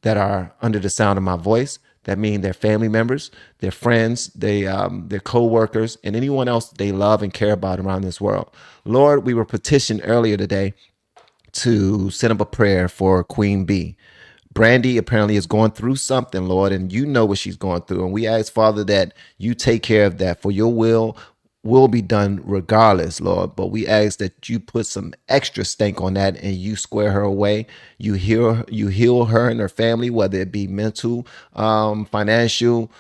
that are under the sound of my voice. That means their family members, their friends, their co-workers, and anyone else they love and care about around this world. Lord, we were petitioned earlier today to send up a prayer for Queen Bee. Brandy apparently is going through something, Lord, and you know what she's going through. And we ask, Father, that you take care of that, for your will be done regardless, Lord. But we ask that you put some extra stank on that and you square her away. You heal her and her family, whether it be mental, financial,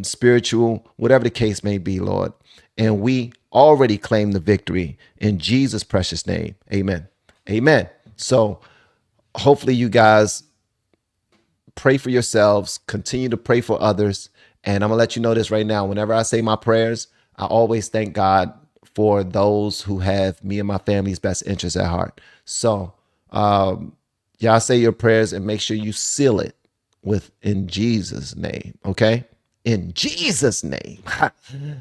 spiritual, whatever the case may be, Lord. And we already claim the victory in Jesus' precious name. Amen. Amen. So hopefully you guys pray for yourselves, continue to pray for others. And I'm gonna let you know this right now. Whenever I say my prayers, I always thank God for those who have me and my family's best interests at heart. So y'all say your prayers and make sure you seal it with in Jesus' name, okay? In Jesus' name.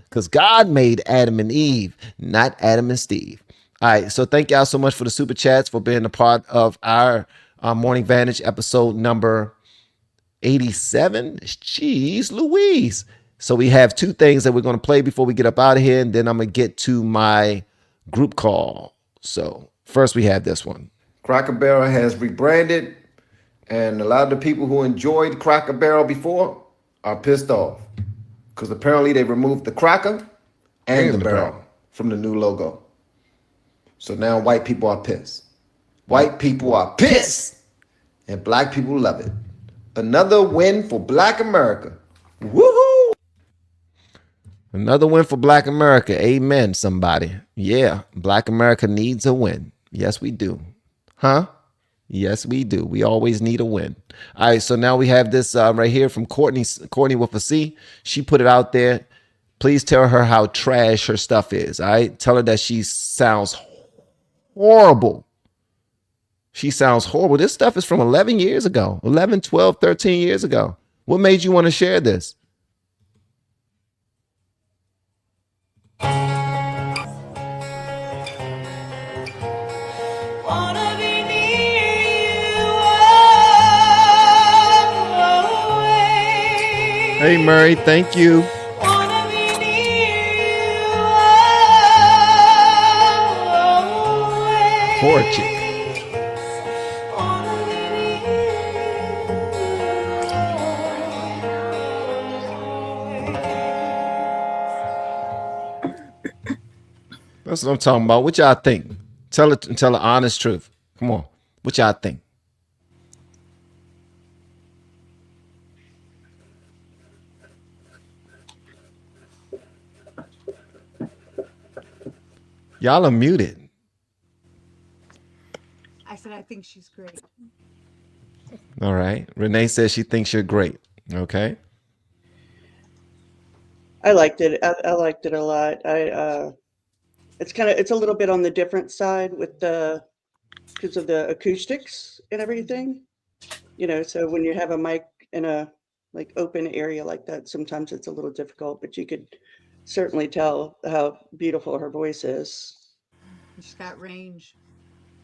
Because God made Adam and Eve, not Adam and Steve. All right, so thank y'all so much for the super chats, for being a part of our Morning Vantage episode number 87. Jeez Louise. So we have two things that we're going to play before we get up out of here, and then I'm going to get to my group call. So first we have this one. Cracker Barrel has rebranded, and a lot of the people who enjoyed Cracker Barrel before are pissed off because apparently they removed the cracker and the barrel from the new logo. So now white people are pissed. White people are pissed, and black people love it. Another win for Black America. Woohoo! Another win for Black America. Amen, somebody. Yeah, Black America needs a win. Yes, we do. Huh? Yes, we do. We always need a win. All right, so now we have this right here from Courtney with a C. She put it out there. Please tell her how trash her stuff is. All right, tell her that she sounds horrible. She sounds horrible. This stuff is from 11 years ago, 11, 12, 13 years ago. What made you want to share this? Hey, Murray, thank you. Poor chick. That's what I'm talking about. What y'all think? Tell the honest truth. Come on. What y'all think? Y'all are muted. I said, I think she's great. All right. Renee says she thinks you're great. Okay. I liked it. I liked it a lot. It's a little bit on the different side with because of the acoustics and everything. You know, so when you have a mic in a like open area like that, sometimes it's a little difficult, but you could certainly tell how beautiful her voice is. She's got range.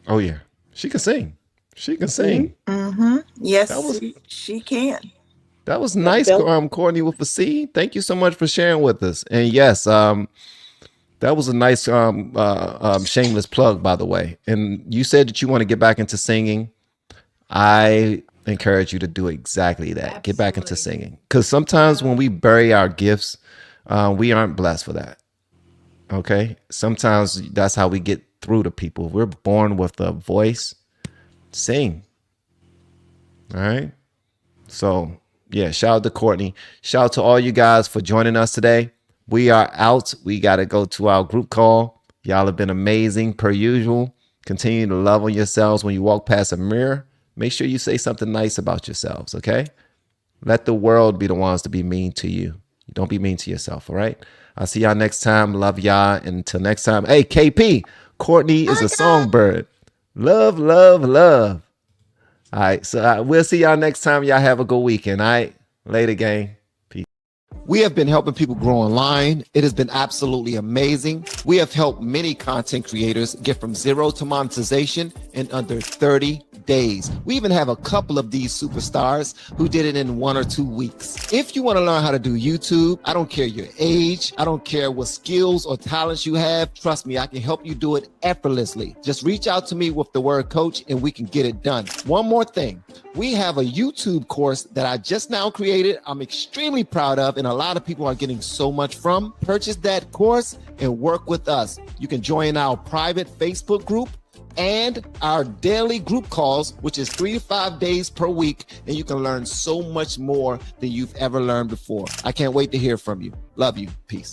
Oh yeah, she can sing. She can sing. Mm-hmm. Yes, she can. That was nice, Courtney with a C. Thank you so much for sharing with us. And yes, that was a nice shameless plug, by the way. And you said that you want to get back into singing. I encourage you to do exactly that. Absolutely. Get back into singing, because sometimes when we bury our gifts, we aren't blessed for that. Okay, sometimes that's how we get through to people. We're born with a voice. Sing. All right. So yeah, shout out to Courtney. Shout out to all you guys for joining us today. We are out. We got to go to our group call. Y'all have been amazing per usual. Continue to love on yourselves when you walk past a mirror. make sure you say something nice about yourselves, okay? Let the world be the ones to be mean to you. Don't be mean to yourself, all right? I'll see y'all next time. Love y'all. And until next time, hey, KP, Courtney is a songbird. Love, love, love. All right, so we'll see y'all next time. Y'all have a good weekend, all right? Later, gang. Peace. We have been helping people grow online. It has been absolutely amazing. We have helped many content creators get from zero to monetization in under 30 days. We even have a couple of these superstars who did it in 1 or 2 weeks. If you want to learn how to do YouTube, I don't care your age, I don't care what skills or talents you have, trust me, I can help you do it effortlessly. Just reach out to me with the word coach and we can get it done. One more thing, we have a YouTube course that I just now created. I'm extremely proud of, and a lot of people are getting so much from. Purchase that course and work with us. You can join our private Facebook group and our daily group calls, which is 3 to 5 days per week, and you can learn so much more than you've ever learned before. I can't wait to hear from you. Love you. Peace.